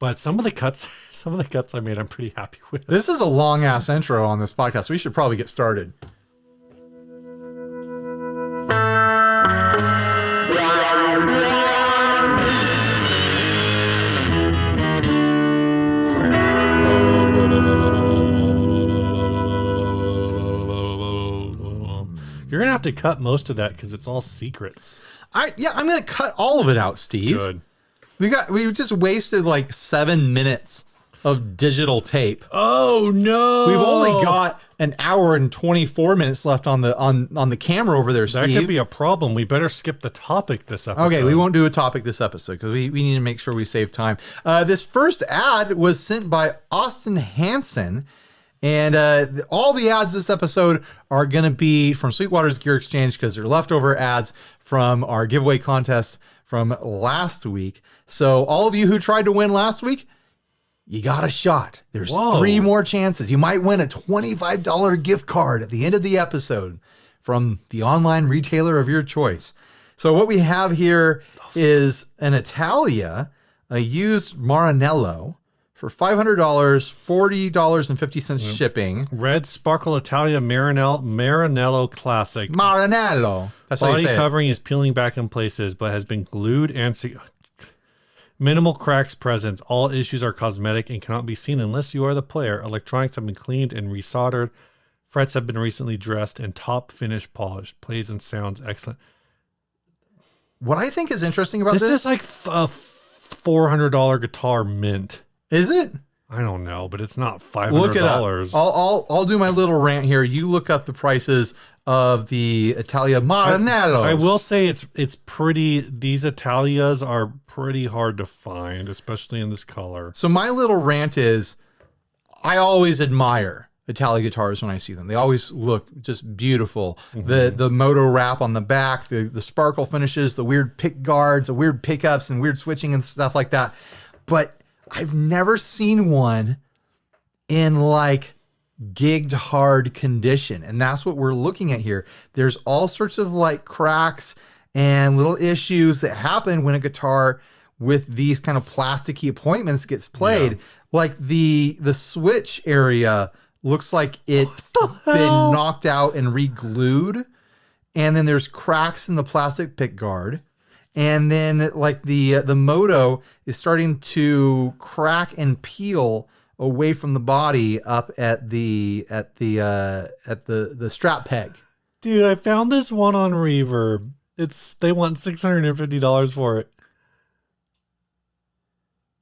But some of the cuts I made, I'm pretty happy with. This is a long ass intro on this podcast. We should probably get started. You're gonna have to cut most of that because it's all secrets. I'm gonna cut all of it out, Steve. Good. We just wasted like 7 minutes of digital tape. Oh no! We've only got an hour and 24 minutes left on the camera over there, Steve. That could be a problem. We better skip the topic this episode. Okay, we won't do a topic this episode because we need to make sure we save time. This first ad was sent by Austin Hansen. And all the ads this episode are going to be from Sweetwater's Gear Exchange because they're leftover ads from our giveaway contest from last week. So all of you who tried to win last week, you got a shot. There's 3 more chances. You might win a $25 gift card at the end of the episode from the online retailer of your choice. So what we have here is an Italia, a used Maranello, for $500, $40.50 shipping. Red Sparkle Italia Maranello Classic. Maranello. That's how you say it. Body covering is peeling back in places, but has been glued and minimal cracks present. All issues are cosmetic and cannot be seen unless you are the player. Electronics have been cleaned and resoldered. Frets have been recently dressed and top finish polished. Plays and sounds excellent. What I think is interesting about this is like a $400 guitar mint. Is it? I don't know, but it's not $500. Look it up. I'll do my little rant here. You look up the prices of the Italia Maranellos. I will say it's pretty. These Italias are pretty hard to find, especially in this color. So my little rant is, I always admire Italia guitars when I see them. They always look just beautiful. Mm-hmm. The moto wrap on the back, the sparkle finishes, the weird pick guards, the weird pickups, and weird switching and stuff like that. But I've never seen one in like gigged hard condition. And that's what we're looking at here. There's all sorts of like cracks and little issues that happen when a guitar with these kind of plasticky appointments gets played. Yeah. Like the switch area looks like it's been knocked out and re-glued. And then there's cracks in the plastic pick guard. And then like the moto is starting to crack and peel away from the body up at the strap peg. Dude, I found this one on Reverb. They want $650 for it.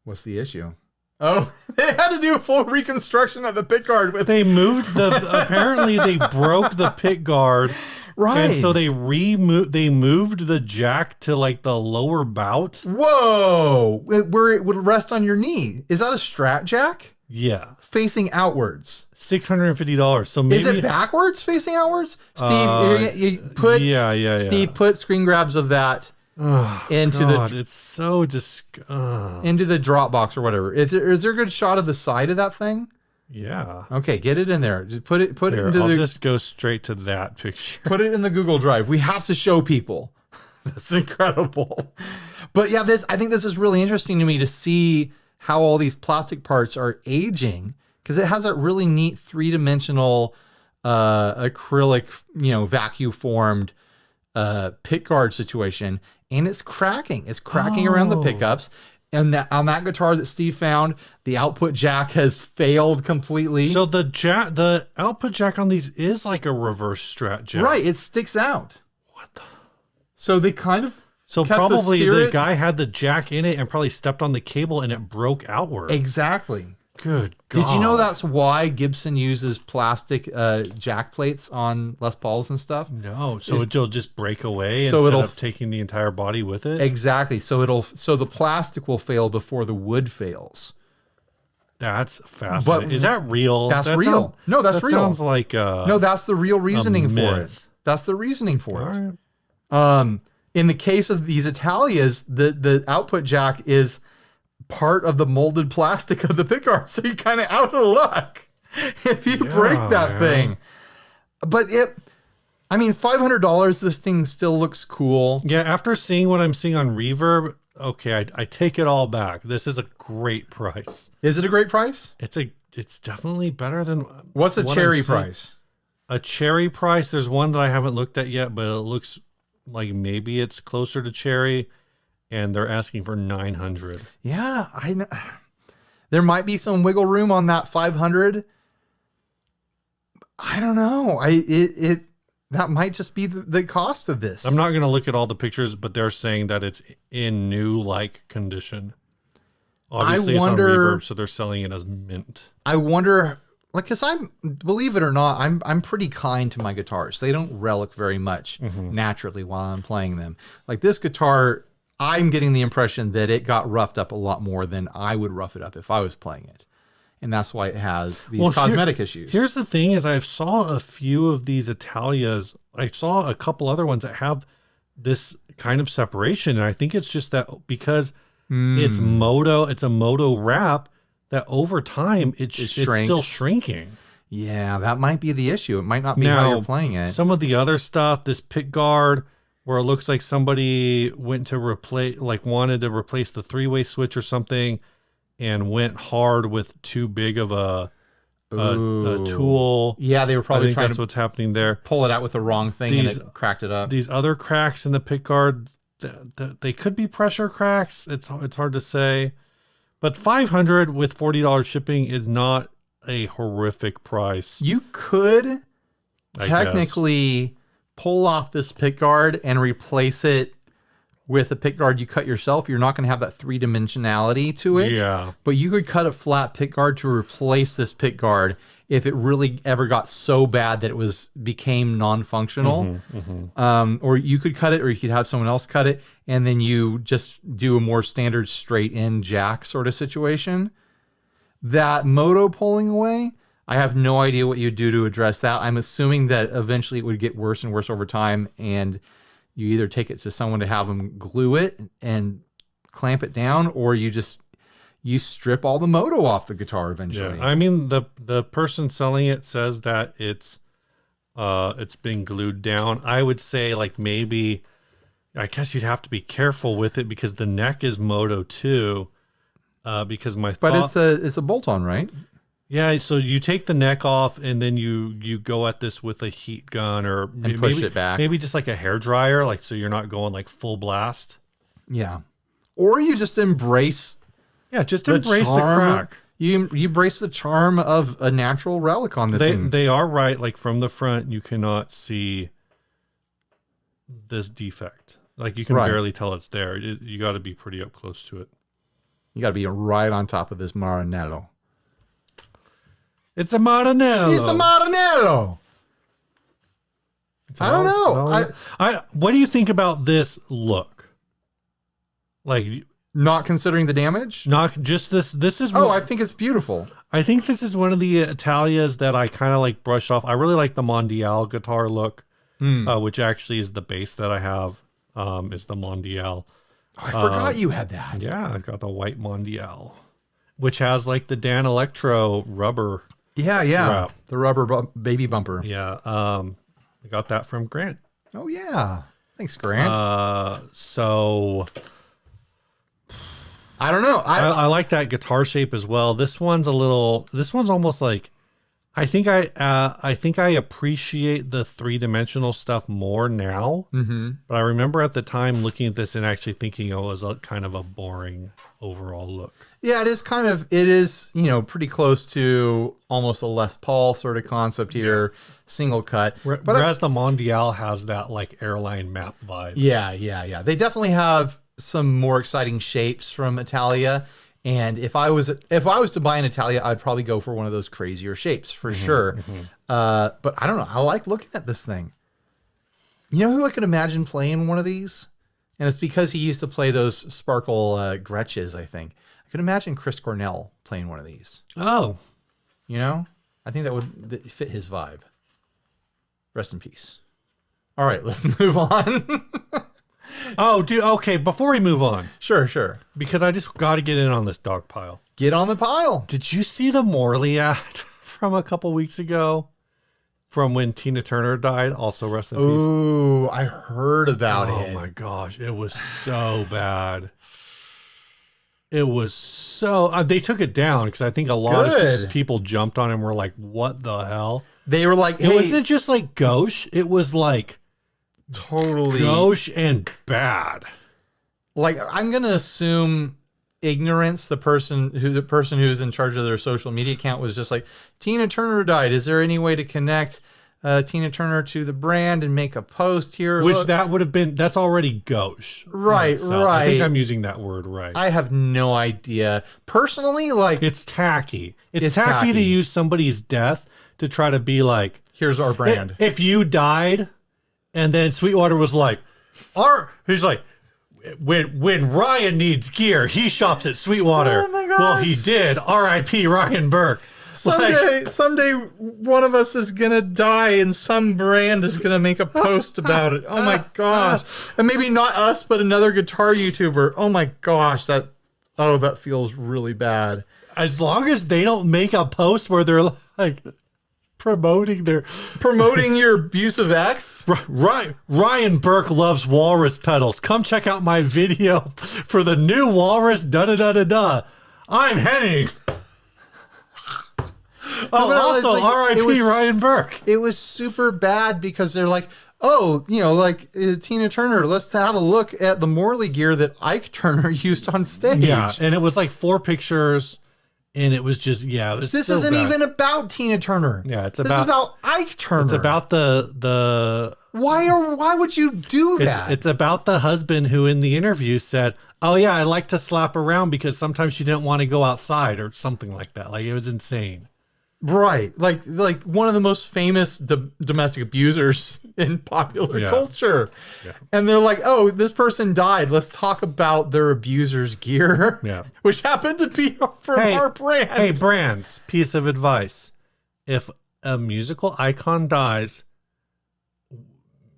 What's the issue? Oh, they had to do a full reconstruction of the pick guard with. They moved apparently they broke the pick guard. Right. And so they moved the jack to like the lower bout. Whoa. Where it would rest on your knee. Is that a Strat jack? Yeah. Facing outwards. $650. So maybe. Is it backwards facing outwards? Steve, you put Steve, put screen grabs of that into it's so into the drop box or whatever. Is there a good shot of the side of that thing? Yeah. Okay, get it in there. Just put it Here, into I'll just go straight to that picture. Put it in the Google Drive. We have to show people. That's incredible. But yeah, I think this is really interesting to me to see how all these plastic parts are aging, because it has that really neat 3-dimensional acrylic, vacuum formed pick guard situation, and it's cracking. It's cracking around the pickups. And on that guitar that Steve found, the output jack has failed completely. So the output jack on these is like a reverse Strat jack. Right, it sticks out. What the? So they kind of. So probably the guy had the jack in it and probably stepped on the cable and it broke outward. Exactly. Good God. Did you know that's why Gibson uses plastic jack plates on Les Pauls and stuff? No. So it'll just break away instead of taking the entire body with it? Exactly. So the plastic will fail before the wood fails. That's fascinating. Is that real? That's real. No, that's real. Sounds like no, that's the real reasoning for it. That's the reasoning for it. Right. In the case of these Italias, the output jack is part of the molded plastic of the pickguard, so you're kind of out of luck if you break that thing. But $500, this thing still looks cool. Yeah, after seeing what I'm seeing on Reverb, okay, I take it all back. This is a great price. Is it a great price? It's definitely better than What's a what cherry I'm seeing. price? A cherry price. There's one that I haven't looked at yet, but it looks like maybe it's closer to cherry, and they're asking for 900. Yeah, I know. There might be some wiggle room on that 500. I don't know. That might just be the cost of this. I'm not going to look at all the pictures, but they're saying that it's in new like condition. Obviously, it's on reverb, so they're selling it as mint. I wonder, like, because believe it or not, I'm pretty kind to my guitars. They don't relic very much naturally while I'm playing them. Like this guitar, I'm getting the impression that it got roughed up a lot more than I would rough it up if I was playing it. And that's why it has these cosmetic issues. Here's the thing is I saw a few of these Italias. I saw a couple other ones that have this kind of separation. And I think it's just that because it's a moto wrap, that over time it's still shrinking. Yeah, that might be the issue. It might not be how you're playing it. Some of the other stuff, this pick guard, where it looks like somebody went to wanted to replace the 3-way switch or something, and went hard with too big of a tool. Yeah, they were probably trying that's what's happening there. Pull it out with the wrong thing and it cracked it up. These other cracks in the pick guard, they could be pressure cracks. It's hard to say. But $500 with $40 shipping is not a horrific price. You could technically pull off this pick guard and replace it with a pick guard you cut yourself. You're not going to have that 3-dimensionality to it. Yeah. But you could cut a flat pick guard to replace this pick guard if it really ever got so bad that it became non-functional. Or you could cut it, or you could have someone else cut it, and then you just do a more standard straight-in jack sort of situation. That moto pulling away, I have no idea what you'd do to address that. I'm assuming that eventually it would get worse and worse over time, and you either take it to someone to have them glue it and clamp it down, or you strip all the moto off the guitar eventually. Yeah. I mean, the person selling it says that it's been glued down. I would say like maybe, I guess you'd have to be careful with it because the neck is moto too. Because but it's a bolt-on, right? Yeah, so you take the neck off and then you go at this with a heat gun or push it back. Maybe just like a hair dryer, like so you're not going like full blast. Yeah. Or you just embrace embrace the crack. You embrace the charm of a natural relic on this thing. They are right, like from the front you cannot see this defect. Like you can barely tell it's there. You got to be pretty up close to it. You got to be right on top of this Maranello. It's a Maranello. It's a Maranello. I don't know. What do you think about this look? Like, not considering the damage? Not just this. This is. I think it's beautiful. I think this is one of the Italias that I kind of like brush off. I really like the Mondial guitar look, which actually is the bass that I have. Is the Mondial. I forgot you had that. Yeah, I got the white Mondial, which has like the Dan Electro rubber. Yeah. Wrap. The rubber baby bumper. Yeah. I got that from Grant. Oh yeah. Thanks, Grant. So I don't know. I like that guitar shape as well. This one's almost like, I think I appreciate the 3-dimensional stuff more now. But I remember at the time looking at this and actually thinking it was kind of a boring overall look. Yeah, it is, pretty close to almost a Les Paul sort of concept here, single cut. Whereas the Mondial has that like airline map vibe. Yeah. They definitely have some more exciting shapes from Italia. And if I was to buy an Italia, I'd probably go for one of those crazier shapes for sure. But I don't know. I like looking at this thing. You know who I could imagine playing one of these? And it's because he used to play those sparkle Gretches, I think. I could imagine Chris Cornell playing one of these. Oh. I think that would fit his vibe. Rest in peace. All right, let's move on. Oh, dude. Okay, before we move on. Sure. Because I just got to get in on this dog pile. Get on the pile. Did you see the Morley ad from a couple weeks ago? From when Tina Turner died? Also, rest in peace. Ooh, I heard about it. Oh my gosh, it was so bad. It was so they took it down because I think a lot of people jumped on it and were like, "What the hell?" They were like, "Hey, it wasn't just like gauche; it was like totally gauche and bad." Like, I'm gonna assume ignorance. The person who's in charge of their social media account was just like, Tina Turner died. Is there any way to connect Tina Turner to the brand and make a post here? Which that would have been, that's already gauche. Right. I think I'm using that word right. I have no idea. Personally, like, it's tacky. It's tacky to use somebody's death to try to be like, here's our brand. If you died, and then Sweetwater was like, he's like, when Ryan needs gear, he shops at Sweetwater. Oh my gosh. Well, he did. R.I.P. Ryan Burke. Someday one of us is gonna die and some brand is gonna make a post about it. Oh my gosh. And maybe not us, but another guitar YouTuber. Oh my gosh, that feels really bad. As long as they don't make a post where they're like promoting your abusive ex. Ryan Burke loves walrus pedals. Come check out my video for the new walrus da-da-da-da-da. I'm Henning. Also, like, R.I.P. Ryan Burke. It was super bad because they're like, Tina Turner, let's have a look at the Morley gear that Ike Turner used on stage. Yeah, and it was like 4 pictures, and it was just, this isn't even about Tina Turner. Yeah, this is about Ike Turner. It's about the why would you do that? It's about the husband who in the interview said, "Oh yeah, I like to slap around because sometimes she didn't want to go outside," or something like that. Like, it was insane. Right. Like one of the most famous domestic abusers in popular culture. Yeah. And they're like, "Oh, this person died. Let's talk about their abuser's gear." Yeah. Which happened to be from our brand. Hey, brands, piece of advice. If a musical icon dies,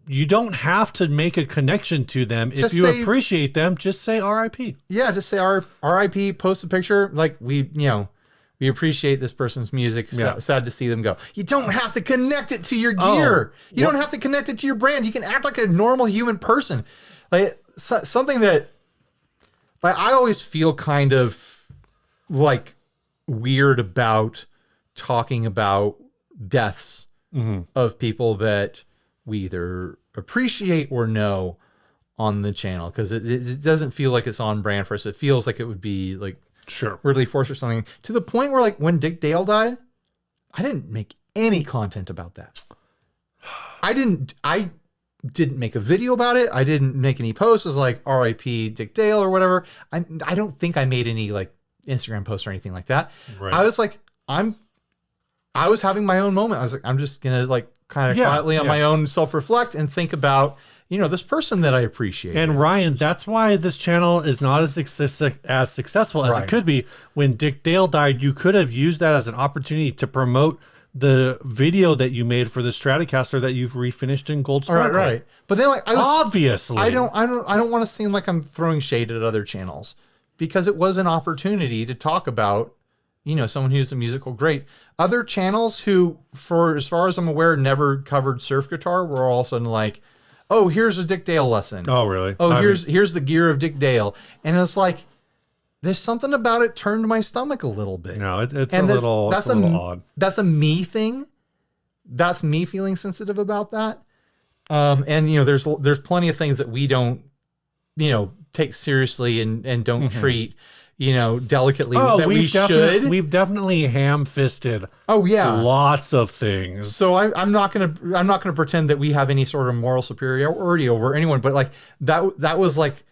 you don't have to make a connection to them. If you appreciate them, just say R.I.P. Yeah, just say R.I.P., post a picture. Like, we appreciate this person's music. Sad to see them go. You don't have to connect it to your gear. You don't have to connect it to your brand. You can act like a normal human person. Like, something that, like, I always feel kind of like weird about talking about deaths of people that we either appreciate or know on the channel, because it doesn't feel like it's on brand for us. It feels like it would be like weirdly forced or something, to the point where, like, when Dick Dale died, I didn't make any content about that. I didn't make a video about it. I didn't make any posts. It was like R.I.P. Dick Dale or whatever. I don't think I made any like Instagram posts or anything like that. Right. I was like, I was having my own moment. I was like, I'm just gonna like kind of quietly on my own self-reflect and think about, this person that I appreciate. And Ryan, that's why this channel is not as successful as it could be. When Dick Dale died, you could have used that as an opportunity to promote the video that you made for the Stratocaster that you've refinished in gold sparkle. Right. But then, like, obviously, I don't want to seem like I'm throwing shade at other channels, because it was an opportunity to talk about, someone who's a musical great. Other channels who, for as far as I'm aware, never covered surf guitar, were all of a sudden like, "Oh, here's a Dick Dale lesson." Oh, really? Oh, here's the gear of Dick Dale. And it's like, there's something about it turned my stomach a little bit. No, it's a little odd. That's a me thing. That's me feeling sensitive about that. And there's plenty of things that we don't, take seriously and don't treat, delicately, that we should. We've definitely ham-fisted. Oh yeah, lots of things. So I'm not gonna pretend that we have any sort of moral superiority over anyone, but like that was like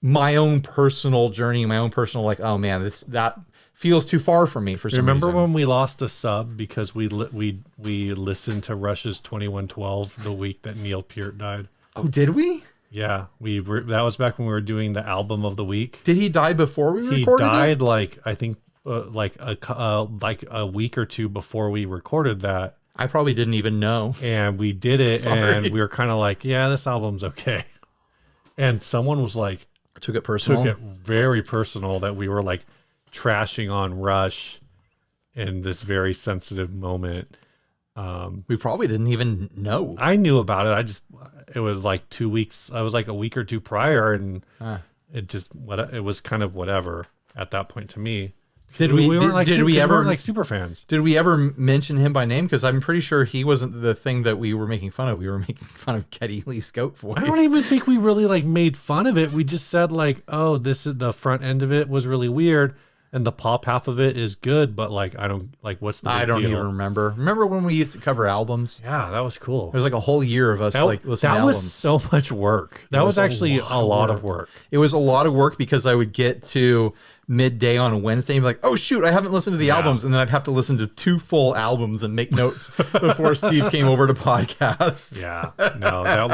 my own personal journey, my own personal, like, oh man, that feels too far for me for some Remember reason. when we lost a sub because we listened to Rush's 2112 the week that Neil Peart died? Oh, did we? Yeah, that was back when we were doing the album of the week. Did he die before we recorded? He died like, I think like a week or two before we recorded that. I probably didn't even know. And we did it, and we were kind of like, yeah, this album's okay. And someone was like, took it personal. Took it very personal that we were like trashing on Rush in this very sensitive moment. We probably didn't even know. I knew about it. It was like 2 weeks. I was like a week or two prior, and it was kind of whatever at that point to me. Did we weren't like super fans? Did we ever mention him by name? Because I'm pretty sure he wasn't the thing that we were making fun of. We were making fun of Geddy Lee Scout voice. I don't even think we really like made fun of it. We just said like, oh, this is the front end of it was really weird, and the pop half of it is good, but like I don't like what's the I don't deal? even remember. Remember when we used to cover albums? Yeah, that was cool. There was like a whole year of us like listening to albums. That was so much work. That was actually a lot of work. It was a lot of work because I would get to midday on a Wednesday and be like, oh shoot, I haven't listened to the albums, and then I'd have to listen to 2 full albums and make notes before Steve came over to podcast. Yeah, no, that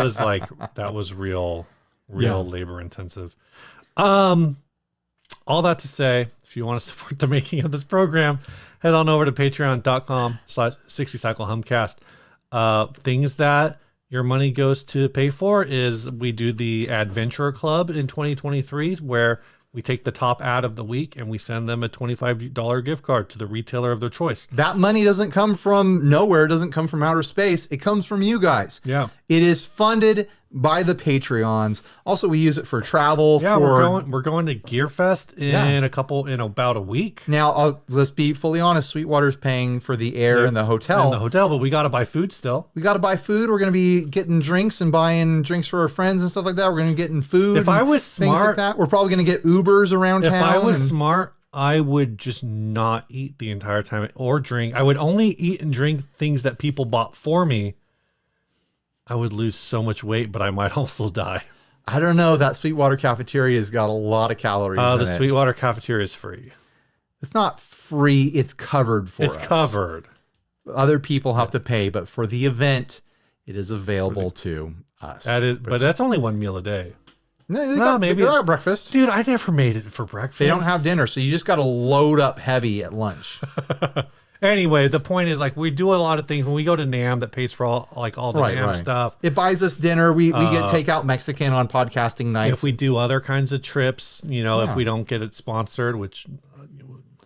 was real labor intensive. All that to say, if you want to support the making of this program, head on over to patreon.com/60cyclehumcast. Things that your money goes to pay for is we do the Adventurer Club in 2023, where we take the top ad of the week and we send them a $25 gift card to the retailer of their choice. That money doesn't come from nowhere. It doesn't come from outer space. It comes from you guys. Yeah. It is funded by the Patreons. Also, we use it for travel. Yeah, we're going to Gear Fest in about a week. Now, let's be fully honest. Sweetwater's paying for the air and the hotel. But we got to buy food still. We got to buy food. We're going to be getting drinks and buying drinks for our friends and stuff like that. We're going to be getting food. If I was smart, like that. We're probably going to get Ubers around town. If I was smart, I would just not eat the entire time or drink. I would only eat and drink things that people bought for me. I would lose so much weight, but I might also die. I don't know. That Sweetwater cafeteria has got a lot of calories in it. The Sweetwater cafeteria is free. It's not free. It's covered for us. It's covered. Other people have to pay, but for the event, it is available to us. But that's only one meal a day. No, maybe they got breakfast. Dude, I never made it for breakfast. They don't have dinner, so you just got to load up heavy at lunch. Anyway, the point is, like, we do a lot of things when we go to NAMM that pays for all the NAMM stuff. It buys us dinner. We get takeout Mexican on podcasting nights. If we do other kinds of trips, if we don't get it sponsored, which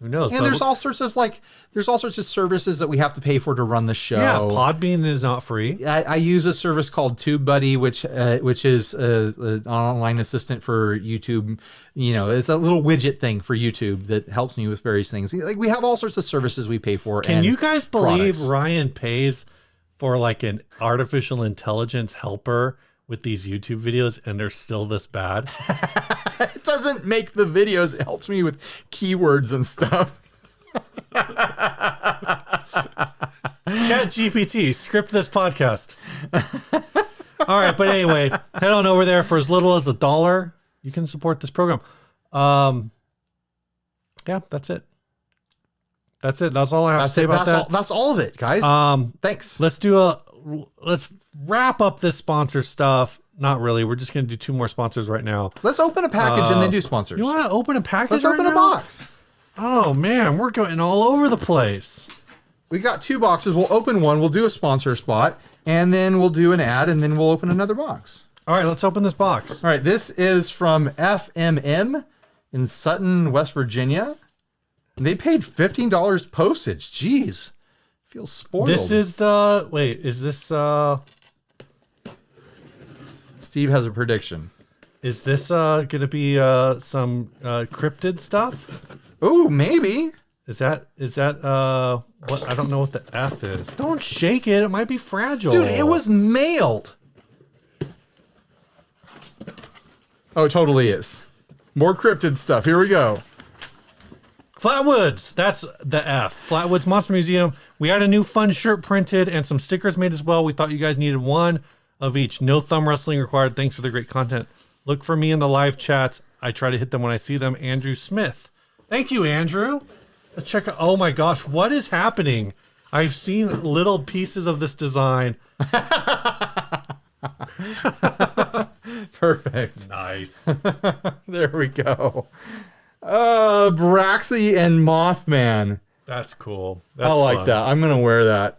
who knows? And there's all sorts of services that we have to pay for to run the show. Yeah, Podbean is not free. I use a service called TubeBuddy, which is an online assistant for YouTube. It's a little widget thing for YouTube that helps me with various things. Like, we have all sorts of services we pay for. Can you guys believe Ryan pays for like an artificial intelligence helper with these YouTube videos, and they're still this bad? It doesn't make the videos. It helps me with keywords and stuff. ChatGPT, script this podcast. All right, but anyway, head on over there for as little as $1. You can support this program. Yeah, that's it. That's all I have to say about that. That's all of it, guys. Thanks. Let's wrap up this sponsor stuff. Not really. We're just going to do 2 more sponsors right now. Let's open a package and then do sponsors. You want to open a package? Let's open a box. Oh man, we're going all over the place. We got 2 boxes. We'll open one. We'll do a sponsor spot, and then we'll do an ad, and then we'll open another box. All right, let's open this box. All right, this is from FMM in Sutton, West Virginia. And they paid $15 postage. Jeez, feels spoiled. This is is this Steve has a prediction. Is this gonna be some cryptid stuff? Oh, maybe. Is that what? I don't know what the F is. Don't shake it. It might be fragile. Dude, it was mailed. Oh, it totally is. More cryptid stuff. Here we go. Flatwoods. That's the F. Flatwoods Monster Museum. We had a new fun shirt printed and some stickers made as well. We thought you guys needed one of each. No thumb wrestling required. Thanks for the great content. Look for me in the live chats. I try to hit them when I see them. Andrew Smith. Thank you, Andrew. Let's check out. Oh my gosh, what is happening? I've seen little pieces of this design. Perfect. Nice. There we go. Braxy and Mothman. That's cool. That's I like fun. that. I'm gonna wear that.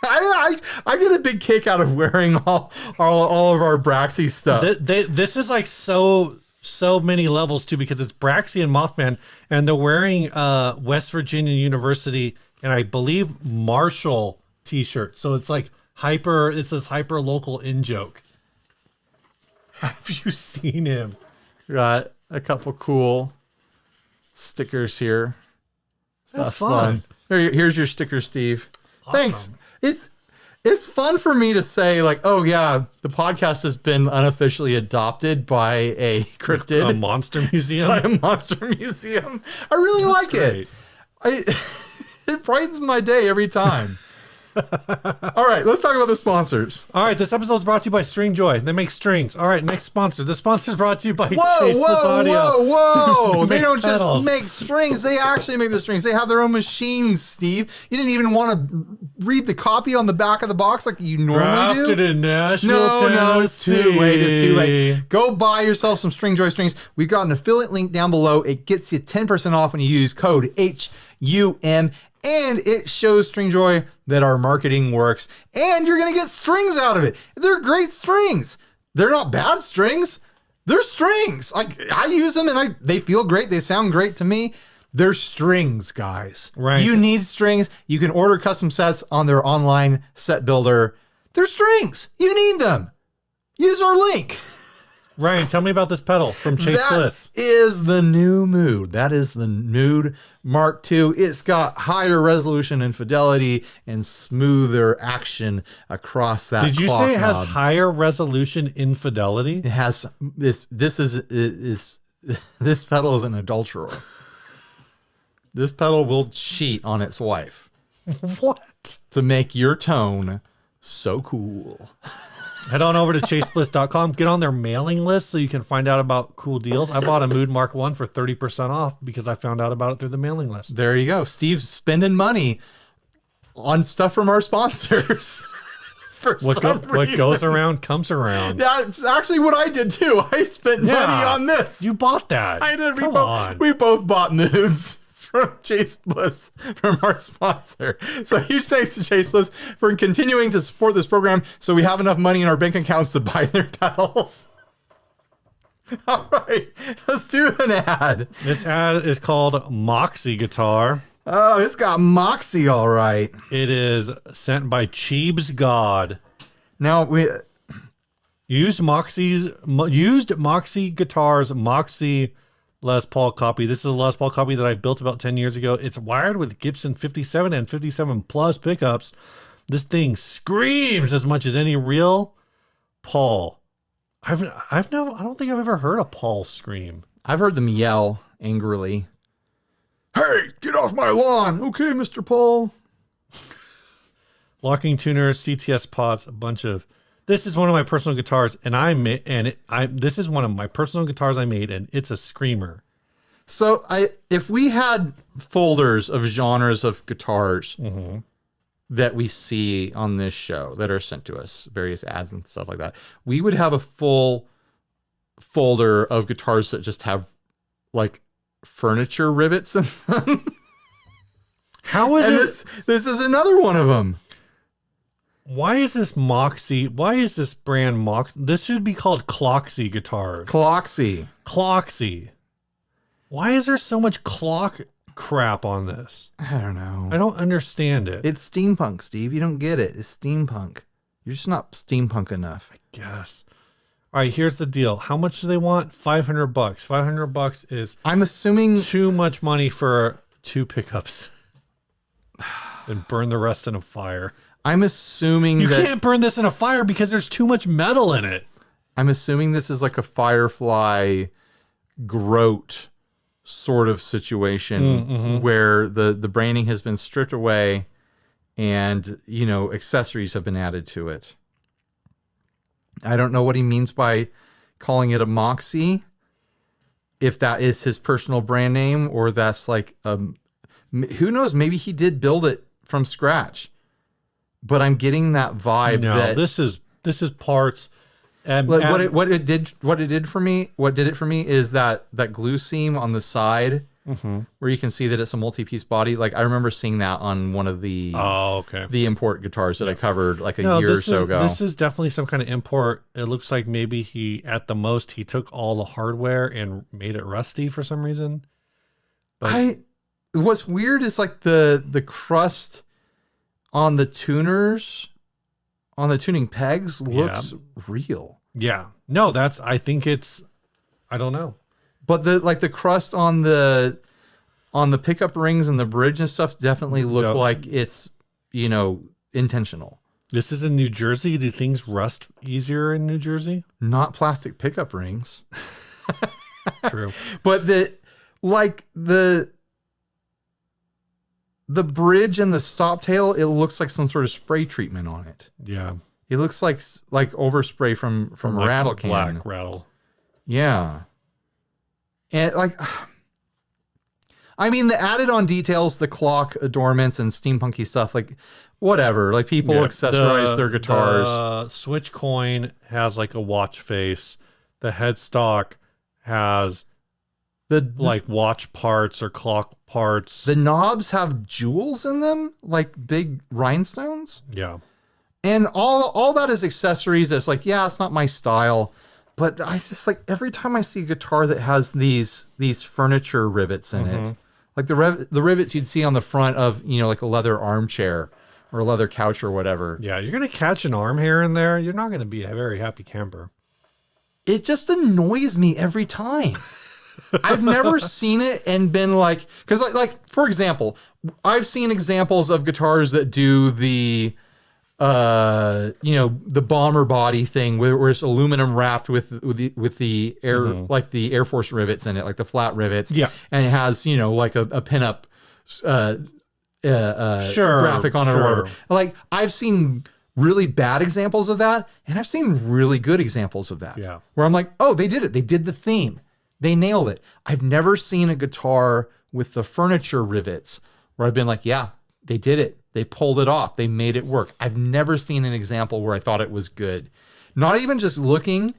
I get a big kick out of wearing all of our Braxy stuff. This is like so many levels too, because it's Braxy and Mothman, and they're wearing West Virginia University and I believe Marshall t-shirt. So it's like it's this hyper local in joke. Have you seen him? a couple cool stickers here. That's fun. Here's your sticker, Steve. Awesome. Thanks. It's fun for me to say, like, oh yeah, the podcast has been unofficially adopted by a cryptid, A monster museum. by a monster museum. I really like it. It brightens my day every time. All right, let's talk about the sponsors. All right, this episode is brought to you by String Joy. They make strings. All right, next sponsor. The sponsor is brought to you by Whoa! Whoa! They don't pedals. just make strings. They actually make the strings. They have their own machines, Steve. You didn't even want to read the copy on the back of the box like you normally do. Drafted in Nashville, No, it's too Tennessee. late. It's too late. Go buy yourself some String Joy strings. We've got an affiliate link down below. It gets you 10% off when you use code HUM. And it shows String Joy that our marketing works. And you're going to get strings out of it. They're great strings. They're not bad strings. They're strings. Like, I use them and they feel great. They sound great to me. They're strings, guys. Right. You need strings. You can order custom sets on their online set builder. They're strings. You need them. Use our link. Ryan, tell me about this pedal from Chase Bliss. That is the new Mood. That is the Mood Mark II. It's got higher resolution and fidelity and smoother action across that. Did you clock say it has knob. higher resolution infidelity? It has this. This pedal is an adulterer. This pedal will cheat on its wife What? to make your tone so cool. Head on over to chasebliss.com. Get on their mailing list so you can find out about cool deals. I bought a Mood Mark I for 30% off because I found out about it through the mailing list. There you go. Steve's spending money on stuff from our sponsors. What goes around comes around. That's actually what I did too. I spent money on this. You bought that. I did. Come on. We both bought Moods from Chase Bliss, from our sponsor. So huge thanks to Chase Bliss for continuing to support this program so we have enough money in our bank accounts to buy their pedals. All right, let's do an ad. This ad is called Moxy Guitar. Oh, it's got Moxy, all right. It is sent by Cheeb's God. Now, Used Moxy Guitars Moxy Les Paul copy. This is a Les Paul copy that I built about 10 years ago. It's wired with Gibson 57 and 57 plus pickups. This thing screams as much as any real Paul. I don't think I've ever heard a Paul scream. I've heard them yell angrily. Hey, get off my lawn. Okay, Mr. Paul. Locking tuners, CTS pots, a bunch of. This is one of my personal guitars, and this is one of my personal guitars I made, and it's a screamer. So if we had folders of genres of guitars that we see on this show that are sent to us, various ads and stuff like that, we would have a full folder of guitars that just have like furniture rivets in them. How is And this is another one of them. Why is this Moxy? Why is this brand Moxy? This should be called Cloxy Guitars. Cloxy. Why is there so much clock crap on this? I don't know. I don't understand it. It's steampunk, Steve. You don't get it. It's steampunk. You're just not steampunk enough. I guess. All right, here's the deal. How much do they want? $500. $500 is I'm assuming too much money for 2 pickups. And burn the rest in a fire. I'm assuming You that can't burn this in a fire because there's too much metal in it. I'm assuming this is like a Firefly groat sort of situation where the branding has been stripped away and, accessories have been added to it. I don't know what he means by calling it a Moxy, if that is his personal brand name or that's like, who knows? Maybe he did build it from scratch. But I'm getting that vibe. No, that this is parts. And what it did for me is that glue seam on the side where you can see that it's a multi-piece body. Like I remember seeing that on one of the the import guitars that I covered like a year or so ago. This is definitely some kind of import. It looks like maybe he took all the hardware and made it rusty for some reason. What's weird is like the crust on the tuners, on the tuning pegs looks real. Yeah. No, I don't know. But the crust on the pickup rings and the bridge and stuff definitely look like it's, intentional. This is in New Jersey. Do things rust easier in New Jersey? Not plastic pickup rings. True. But the bridge and the stop tail, it looks like some sort of spray treatment on it. Yeah. It looks like overspray from a like rattle can. Black rattle. Yeah. And the added on details, the clock adornments and steampunky stuff, whatever. Like people accessorize their guitars. The switch coin has like a watch face. The headstock has watch parts or clock parts. The knobs have jewels in them, like big rhinestones. Yeah. And all that is accessories. It's it's not my style. But I just every time I see a guitar that has these furniture rivets in it, like the rivets you'd see on the front of, like a leather armchair or a leather couch or whatever. Yeah, you're going to catch an arm here and there. You're not going to be a very happy camper. It just annoys me every time. I've never seen it and been because for example, I've seen examples of guitars that do the the bomber body thing where it's aluminum wrapped with the air the Air Force rivets in it, like the flat rivets. Yeah, and it has a pinup graphic on it or whatever. I've seen really bad examples of that, and I've seen really good examples of that. Yeah, where I'm like, oh, they did it. They did the theme. They nailed it. I've never seen a guitar with the furniture rivets where I've been like, yeah, they did it. They pulled it off. They made it work. I've never seen an example where I thought it was good. Not even just looking,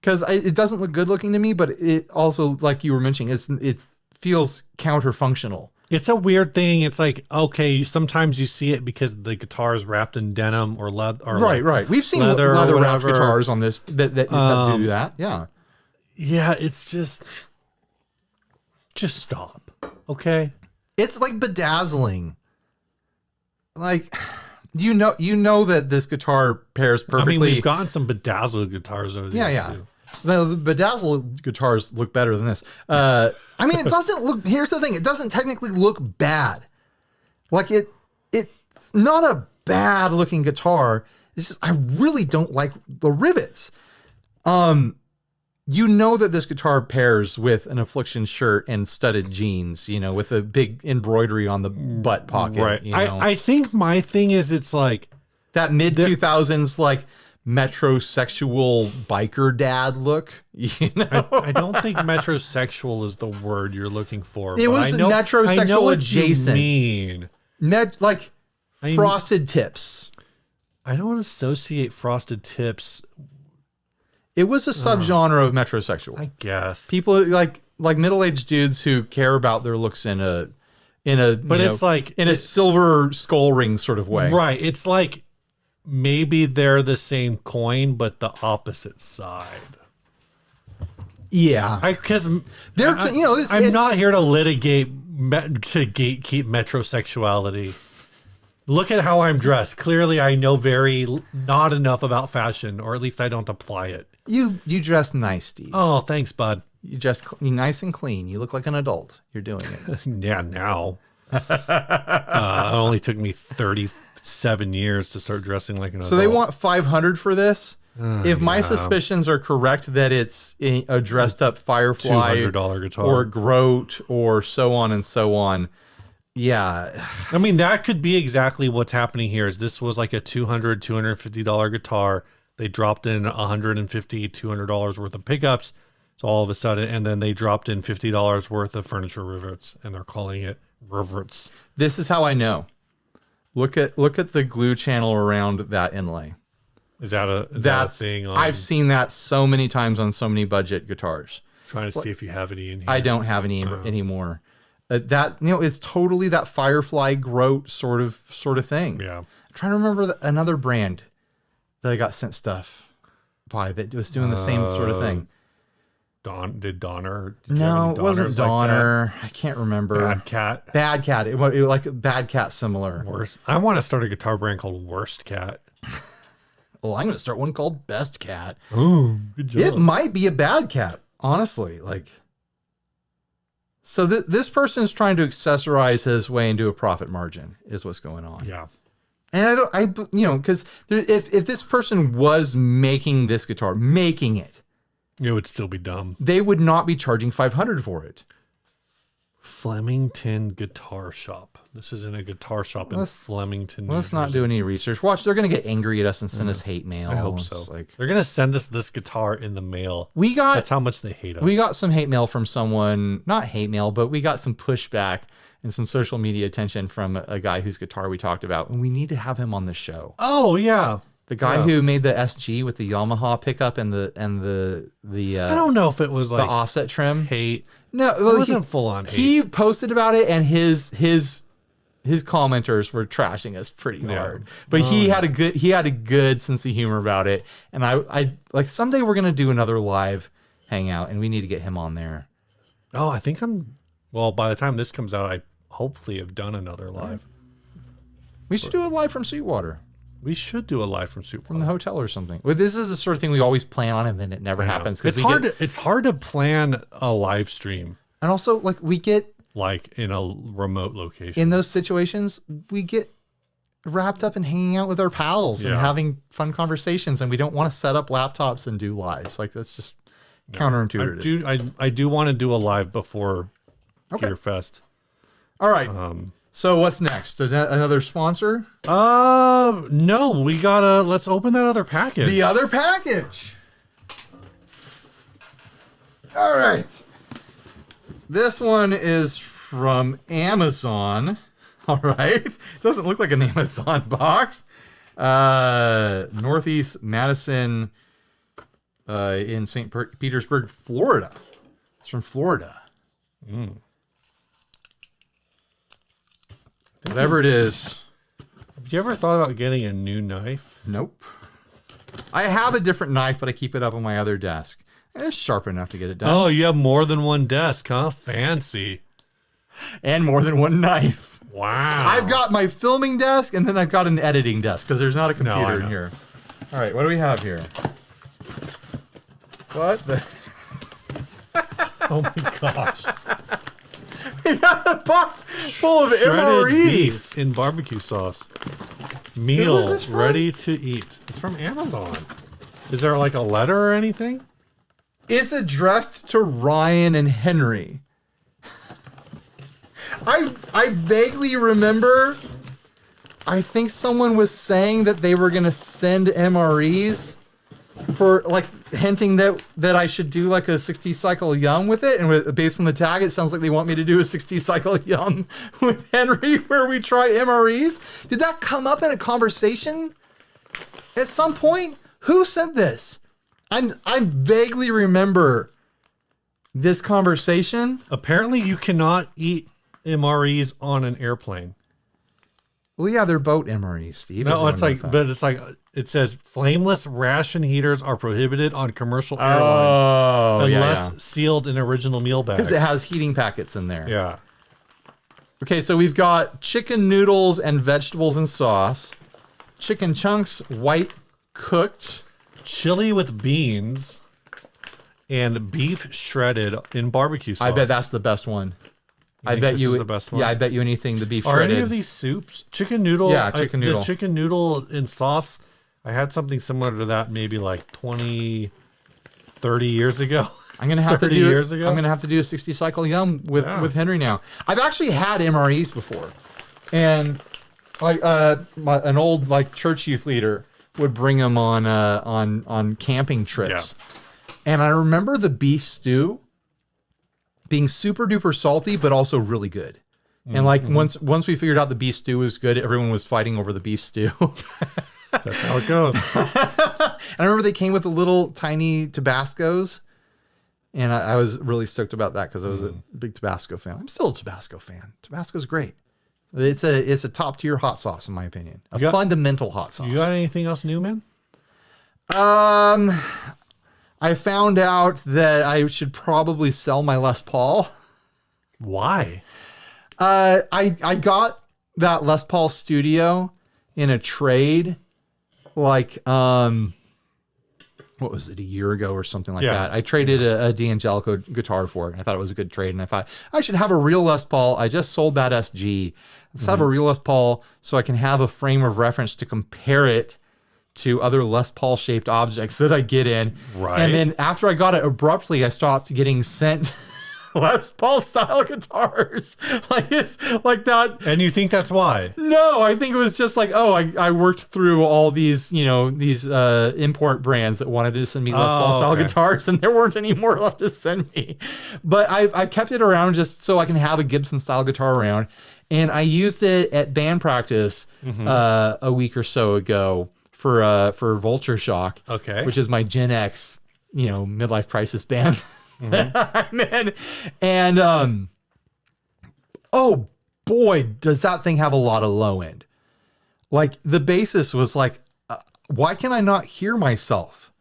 because it doesn't look good looking to me, but it also, like you were mentioning, it feels counter-functional. It's a weird thing. It's okay, sometimes you see it because the guitar is wrapped in denim or leather. Right. We've seen leather wrapped guitars on this that do that. Yeah. Yeah, it's just stop. Okay. It's like bedazzling. You know that this guitar pairs perfectly. We've gotten some bedazzled guitars over the years. Yeah. Too. The bedazzled guitars look better than this. It doesn't look. Here's the thing: it doesn't technically look bad. It's not a bad looking guitar. It's just I really don't like the rivets. You know that this guitar pairs with an Affliction shirt and studded jeans, with a big embroidery on the butt pocket. Right. I think my thing is it's that mid 2000s metrosexual biker dad look. I don't think metrosexual is the word you're looking for. It was metrosexual adjacent. You mean. Frosted tips. I don't associate frosted tips. It was a subgenre of metrosexual. I guess. People like middle-aged dudes who care about their looks in a silver skull ring sort of way. Right. It's maybe they're the same coin, but the opposite side. Yeah. Because they're I'm not here to litigate to gatekeep metrosexuality. Look at how I'm dressed. Clearly, I know not enough about fashion, or at least I don't apply it. You dress nice, Steve. Oh, thanks, bud. You dress nice and clean. You look like an adult. You're doing it. Yeah, now. It only took me 37 years to start dressing like an adult. So they want $500 for this? If my suspicions are correct that it's a dressed up Firefly $200 guitar or Groat or so on and so on. Yeah. That could be exactly what's happening here. Is this was like a $250 guitar. They dropped in $150, $200 worth of pickups. So all of a sudden, and then they dropped in $50 worth of furniture rivets, and they're calling it rivets. This is how I know. Look at the glue channel around that inlay. Is that a thing? I've seen that so many times on so many budget guitars. Trying to see if you have any in here. I don't have any anymore. That it's totally that Firefly Groat sort of thing. Yeah. I'm trying to remember another brand that I got sent stuff by that was doing the same sort of thing. Did Donner? No, it wasn't Donner. I can't remember. Bad Cat. Bad Cat. It was like Bad Cat similar. Worst. I want to start a guitar brand called Worst Cat. Well, I'm going to start one called Best Cat. Ooh, good job. It might be a Bad Cat, honestly. So this person is trying to accessorize his way into a profit margin, is what's going on. Yeah. And because if this person was making this guitar, making it, It would still be dumb. they would not be charging $500 for it. Flemington Guitar Shop. This is in a guitar shop in Flemington, New Let's not Jersey. do any research. Watch, they're going to get angry at us and send us hate mail. I hope It's so. Like, They're going to send us this guitar in the mail. we got That's how much they hate us. We got some hate mail from someone, not hate mail, but we got some pushback and some social media attention from a guy whose guitar we talked about. And we need to have him on the show. Oh, yeah. The guy who made the SG with the Yamaha pickup and the I don't know if it was the like offset trim. hate. No, It well, wasn't full on hate. he posted about it, and his commenters were trashing us pretty Yeah. hard. But he had a good sense of humor about it. And I like someday we're gonna do another live hangout, and we need to get him on there. Oh, I think by the time this comes out, I hopefully have done another live. We should do a live from Sweetwater. We should do a live from Super. From the hotel or something. Well, this is the sort of thing we always plan on, and then it never happens. It's hard to plan a live stream And also, like, we get like in a remote location. in those situations, we get wrapped up in hanging out with our pals and Yeah. having fun conversations, and we don't want to set up laptops and do lives. Like, that's just counterintuitive. I do want to do a live before Okay. Gear Fest. All right. So what's next? Another sponsor? No, let's open that other package. The other package. All right. This one is from Amazon. All right. Doesn't look like an Amazon box. Northeast Madison in St. Petersburg, Florida. It's from Florida. Whatever it is. Have you ever thought about getting a new knife? Nope. I have a different knife, but I keep it up on my other desk. It's sharp enough to get it done. Oh, you have more than one desk, huh? Fancy. And more than one knife. Wow. I've got my filming desk, and then I've got an editing desk, because there's not a I computer in know. here. All right, what do we have here? What the? Oh my gosh. We got a box full of Shredded MREs. beef in barbecue sauce. Meal this from? ready to eat. It's from Amazon. Is there like a letter or anything? It's addressed to Ryan and Henry. I vaguely remember, I think someone was saying that they were going to send MREs for, like, hinting that I should do like a 60 cycle yum with it. And based on the tag, it sounds like they want me to do a 60 cycle yum with Henry where we try MREs. Did that come up in a conversation at some point? Who said this? I vaguely remember this conversation. Apparently you cannot eat MREs on an airplane. Well, yeah, they're boat MREs, Steve. No, Everyone it's like, knows that. but it's like, it says flameless ration heaters are prohibited on commercial airlines Oh, unless yeah. sealed in original meal bag. Because it has heating packets in there. Yeah. Okay, so we've got chicken noodles and vegetables and sauce, chicken chunks, white cooked, Chili with beans and beef shredded in barbecue sauce. I bet that's the best one. I think bet this you is the best one? Yeah, I bet you anything the beef Are shredded. any of these soups chicken noodle? Yeah, chicken noodle. The chicken noodle in sauce. I had something similar to that maybe like 20, 30 years ago. I'm gonna have to 30 do years ago? I'm gonna have to do a 60 cycle yum with Henry now. I've actually had MREs before, and like an old like church youth leader would bring them on camping trips, and I remember the beef stew being super duper salty, but also really good. And like once we figured out the beef stew was good, everyone was fighting over the beef stew. That's how it goes. I remember they came with the little tiny Tabascos, and I was really stoked about that because I was a big Tabasco fan. I'm still a Tabasco fan. Tabasco's great. It's a top tier hot sauce in my opinion. Fundamental hot sauce. You got anything else new, man? I found out that I should probably sell my Les Paul. Why? I got that Les Paul Studio in a trade like what was it, a year ago or something like Yeah. that. I traded a D'Angelico guitar for it. I thought it was a good trade. And I thought I should have a real Les Paul. I just sold that SG. Let's have a real Les Paul so I can have a frame of reference to compare it to other Les Paul shaped objects that I get in. Right. And then after I got it, abruptly, I stopped getting sent Les Paul style guitars. Like it's like that. And you think that's why? No, I think it was just like, oh, I worked through all these, these import brands that wanted to send me Les Paul style guitars, and there weren't any more left to send me. But I kept it around just so I can have a Gibson style guitar around. And I used it at band practice a week or so ago for Vulture Shock, which is my Gen X, midlife crisis band. I'm in. And oh boy, does that thing have a lot of low end. Like the bassist was like, why can I not hear myself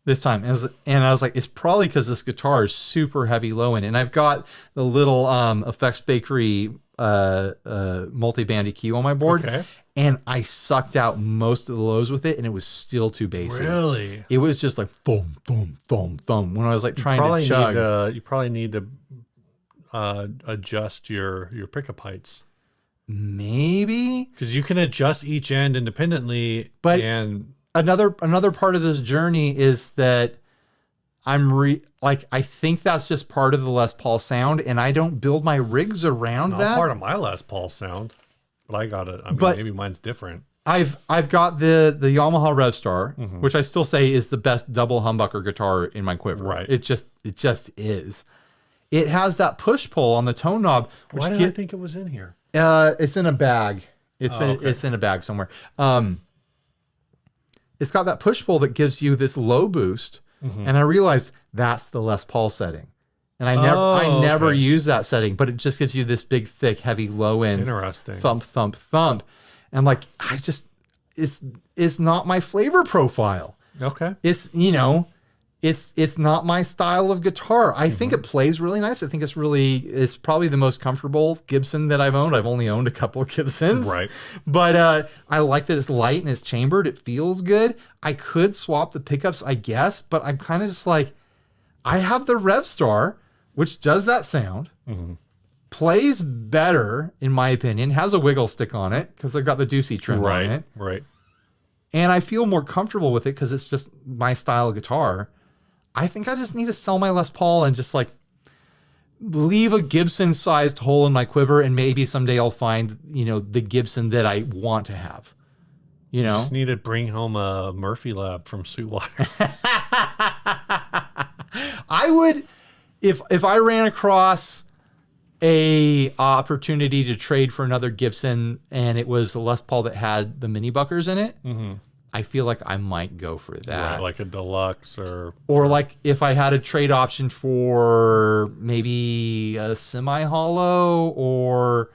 this time? And I was like, it's probably because this guitar is super heavy low end. And I've got the little Effects Bakery multi-band EQ on my board. And I sucked out most of the lows with it, and it was still too bassy. Really? It was just like boom, boom, boom, boom. When I was like trying to chug. You probably need to adjust your pickup heights. Maybe, because you can adjust each end independently. But and another part of this journey is that I think that's just part of the Les Paul sound, and I don't build my rigs around it's not that. Part of my Les Paul sound. But I got it. I mean, maybe mine's different. I've got the Yamaha Revstar, which I still say is the best double humbucker guitar in my quiver. Right. It just is. It has that push pull on the tone knob. Why did I think it was in here? It's in a bag. It's in a bag somewhere. It's got that push pull that gives you this low boost, and I realized that's the Les Paul setting. And I never use that setting, but it just gives you this big, thick, heavy, low end. Interesting. Thump, thump, thump. And like, it's not my flavor profile. Okay. It's not my style of guitar. I think it plays really nice. I think it's probably the most comfortable Gibson that I've owned. I've only owned a couple of Gibsons. Right. But I like that it's light and it's chambered. It feels good. I could swap the pickups, I guess, but I'm kind of just like, I have the Revstar, which does that sound, plays better, in my opinion, has a wiggle stick on it because I've got the Doocy trim on it. Right. And I feel more comfortable with it because it's just my style of guitar. I think I just need to sell my Les Paul and just like leave a Gibson-sized hole in my quiver, and maybe someday I'll find, the Gibson that I want to have. You just need to bring home a Murphy Lab from Sweetwater. I would, if I ran across a opportunity to trade for another Gibson and it was a Les Paul that had the mini buckers in it, I feel like I might go for that. Right, like a deluxe or like if I had a trade option for maybe a semi-hollow or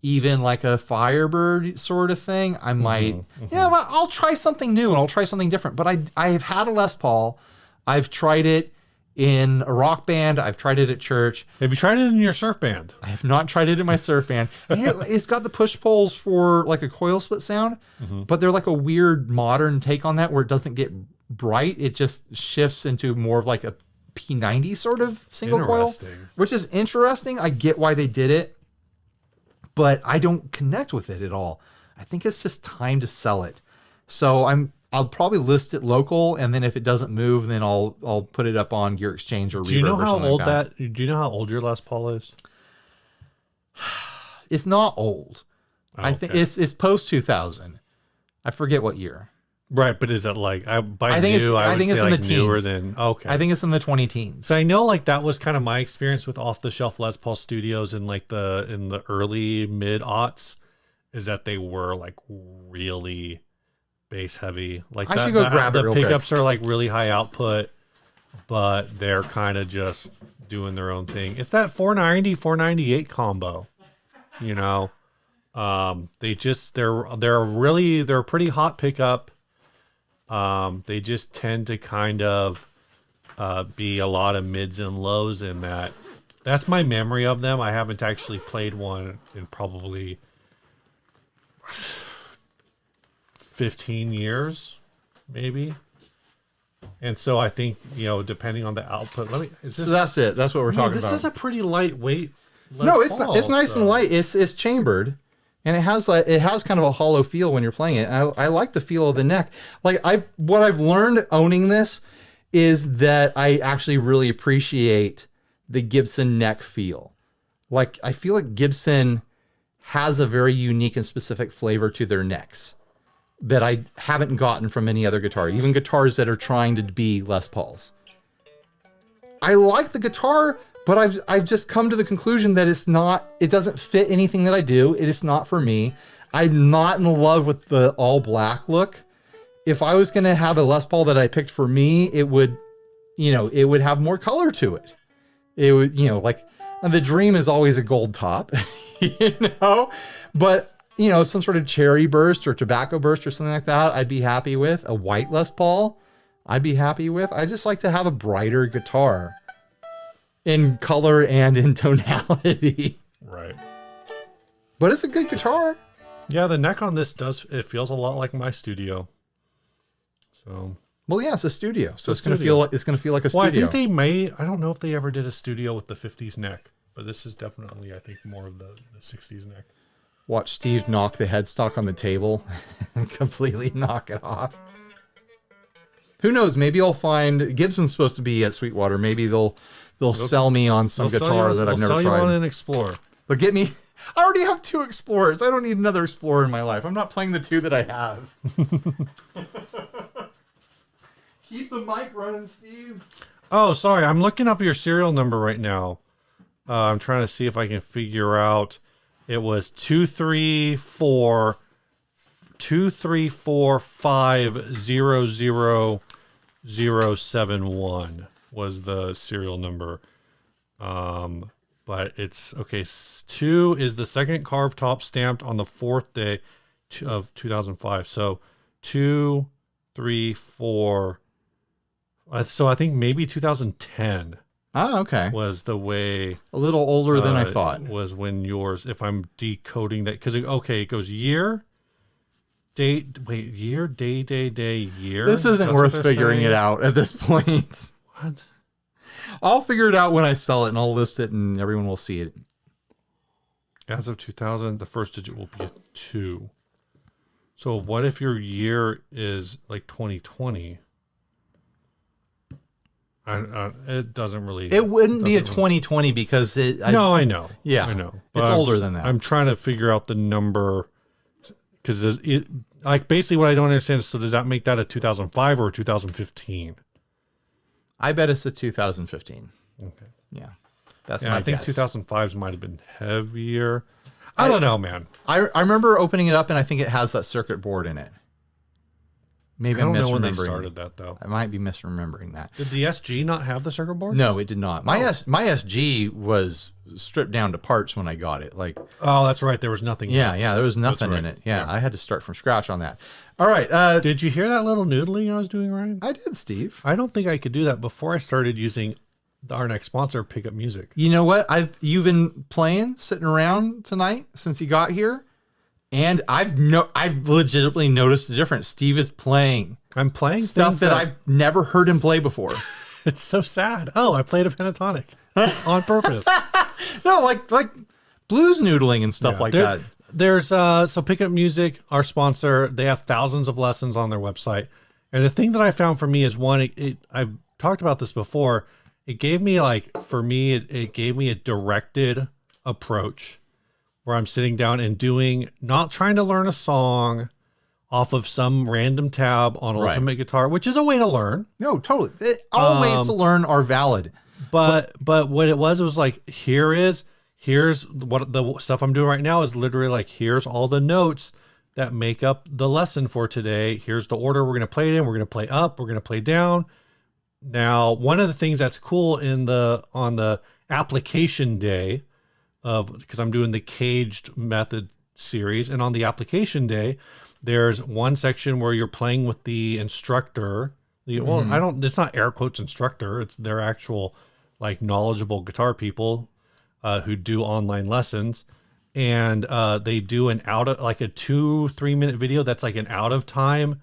even like a Firebird sort of thing, I might, I'll try something new and I'll try something different. But I have had a Les Paul. I've tried it in a rock band. I've tried it at church. Have you tried it in your surf band? I have not tried it in my surf band. And here, it's got the push pulls for like a coil split sound, but they're like a weird modern take on that where it doesn't get bright. It just shifts into more of like a P90 sort of single coil, which is interesting. I get why they did it, but I don't connect with it at all. I think it's just time to sell it. So I'll probably list it local, and then if it doesn't move, then I'll put it up on Gear Exchange or Reverb. Do you know how old that? Do you know how old your Les Paul is? It's not old. I think it's post 2000. I forget what year. Right, but is it like I think it's in the newer teens. than okay. I think it's in the 20 teens. So I know like that was kind of my experience with off the shelf Les Paul studios in like in the early mid aughts, is that they were like really bass heavy. Like I should go grab it the real pickups quick. are like really high output, but they're kind of just doing their own thing. It's that 490 498 combo, they're a pretty hot pickup. They just tend to kind of be a lot of mids and lows in that. That's my memory of them. I haven't actually played one in probably 15 years, maybe. And so I think, depending on the output, So that's it. That's what we're talking this about. is a pretty lightweight. No, it's nice and light. It's chambered, and it has kind of a hollow feel when you're playing it. And I like the feel of the neck. Like what I've learned owning this is that I actually really appreciate the Gibson neck feel. Like I feel like Gibson has a very unique and specific flavor to their necks that I haven't gotten from any other guitar, even guitars that are trying to be Les Pauls. I like the guitar, but I've just come to the conclusion that it doesn't fit anything that I do. It is not for me. I'm not in love with the all black look. If I was going to have a Les Paul that I picked for me, it would have more color to it. It would, like the dream is always a gold top, but some sort of cherry burst or tobacco burst or something like that, I'd be happy with. A white Les Paul, I'd be happy with. I just like to have a brighter guitar in color and in tonality. Right. But it's a good guitar. Yeah, the neck on this it feels a lot like my studio. So. Well, yeah, it's a studio, so it's gonna feel like a studio. Well, I think they may. I don't know if they ever did a studio with the '50s neck, but this is definitely, I think, more of the '60s neck. Watch Steve knock the headstock on the table and completely knock it off. Who knows? Maybe I'll find Gibson's supposed to be at Sweetwater. Maybe they'll sell me on some guitar that I've never tried. Sell you on an Explorer. But get me. I already have 2 Explorers. I don't need another Explorer in my life. I'm not playing the 2 that I have. Keep the mic running, Steve. Oh, sorry. I'm looking up your serial number right now. I'm trying to see if I can figure out. It was 234500071 was the serial number. But it's okay. 2 is the second carved top stamped on the 4th day of 2005. So 2, 3, 4. So I think maybe 2010. Oh, okay. Was the way a little older than I thought. Was when yours, if I'm decoding that, because it goes year, date, year, day, year. This isn't worth figuring it out at this point. What? I'll figure it out when I sell it, and I'll list it, and everyone will see it. As of 2000, the first digit will be a 2. So what if your year is like 2020? It doesn't really. It wouldn't be a 2020 because No, I know. Yeah, I know. It's older than that. I'm trying to figure out the number because basically what I don't understand is, so does that make that a 2005 or a 2015? I bet it's a 2015. Okay. Yeah, that's my I think guess. 2005s might have been heavier. I don't know, man. I remember opening it up, and I think it has that circuit board in it. Maybe I'm misremembering. I don't know when they started that, though. I might be misremembering that. Did the SG not have the circuit board? No, it did not. My SG was stripped down to parts when I got it. Oh, that's right. There was nothing. Yeah, there was nothing in it. Yeah, I had to start from scratch on that. All right. Did you hear that little noodling I was doing, Ryan? I did, Steve. I don't think I could do that before I started using our next sponsor, Pickup Music. You know what? You've been playing, sitting around tonight since you got here. And I've legitimately noticed the difference. Steve is playing. I'm playing stuff that I've never heard him play before. It's so sad. Oh, I played a pentatonic on purpose. No, like blues noodling and stuff like that. There's so Pickup Music, our sponsor. They have thousands of lessons on their website. And the thing that I found for me is I've talked about this before. It gave me it gave me a directed approach. Where I'm sitting down and not trying to learn a song off of some random tab on Ultimate Guitar, which is a way to learn. No, totally. All ways to learn are valid. But what it was like, here's what the stuff I'm doing right now is literally like, here's all the notes that make up the lesson for today. Here's the order we're going to play it in. We're going to play up. We're going to play down. Now, one of the things that's cool on the application day, because I'm doing the caged method series, and on the application day, there's one section where you're playing with the instructor. It's not air quotes instructor. It's their actual knowledgeable guitar people who do online lessons. And they do a 2-3 minute video that's like an out of time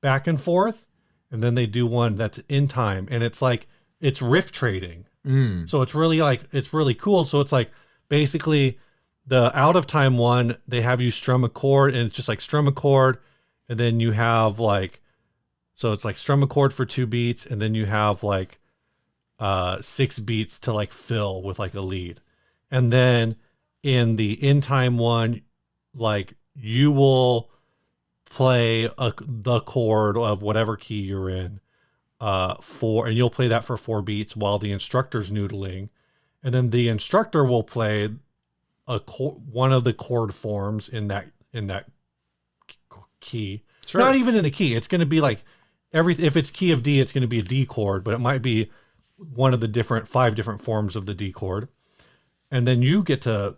back and forth. and then they do one that's in time, and it's like it's riff trading. So it's really cool. So it's like basically the out of time one, they have you strum a chord, and it's just like strum a chord, and then you have like, so it's like strum a chord for 2 beats, and then you have like 6 beats to like fill with like a lead. And then in the in time one, like you will play the chord of whatever key you're in and you'll play that for 4 beats while the instructor's noodling, and then the instructor will play one of the chord forms in that key. Sure. Not even in the key. It's going to be like if it's key of D, it's going to be a D chord, but it might be one of the 5 different forms of the D chord, and then you get to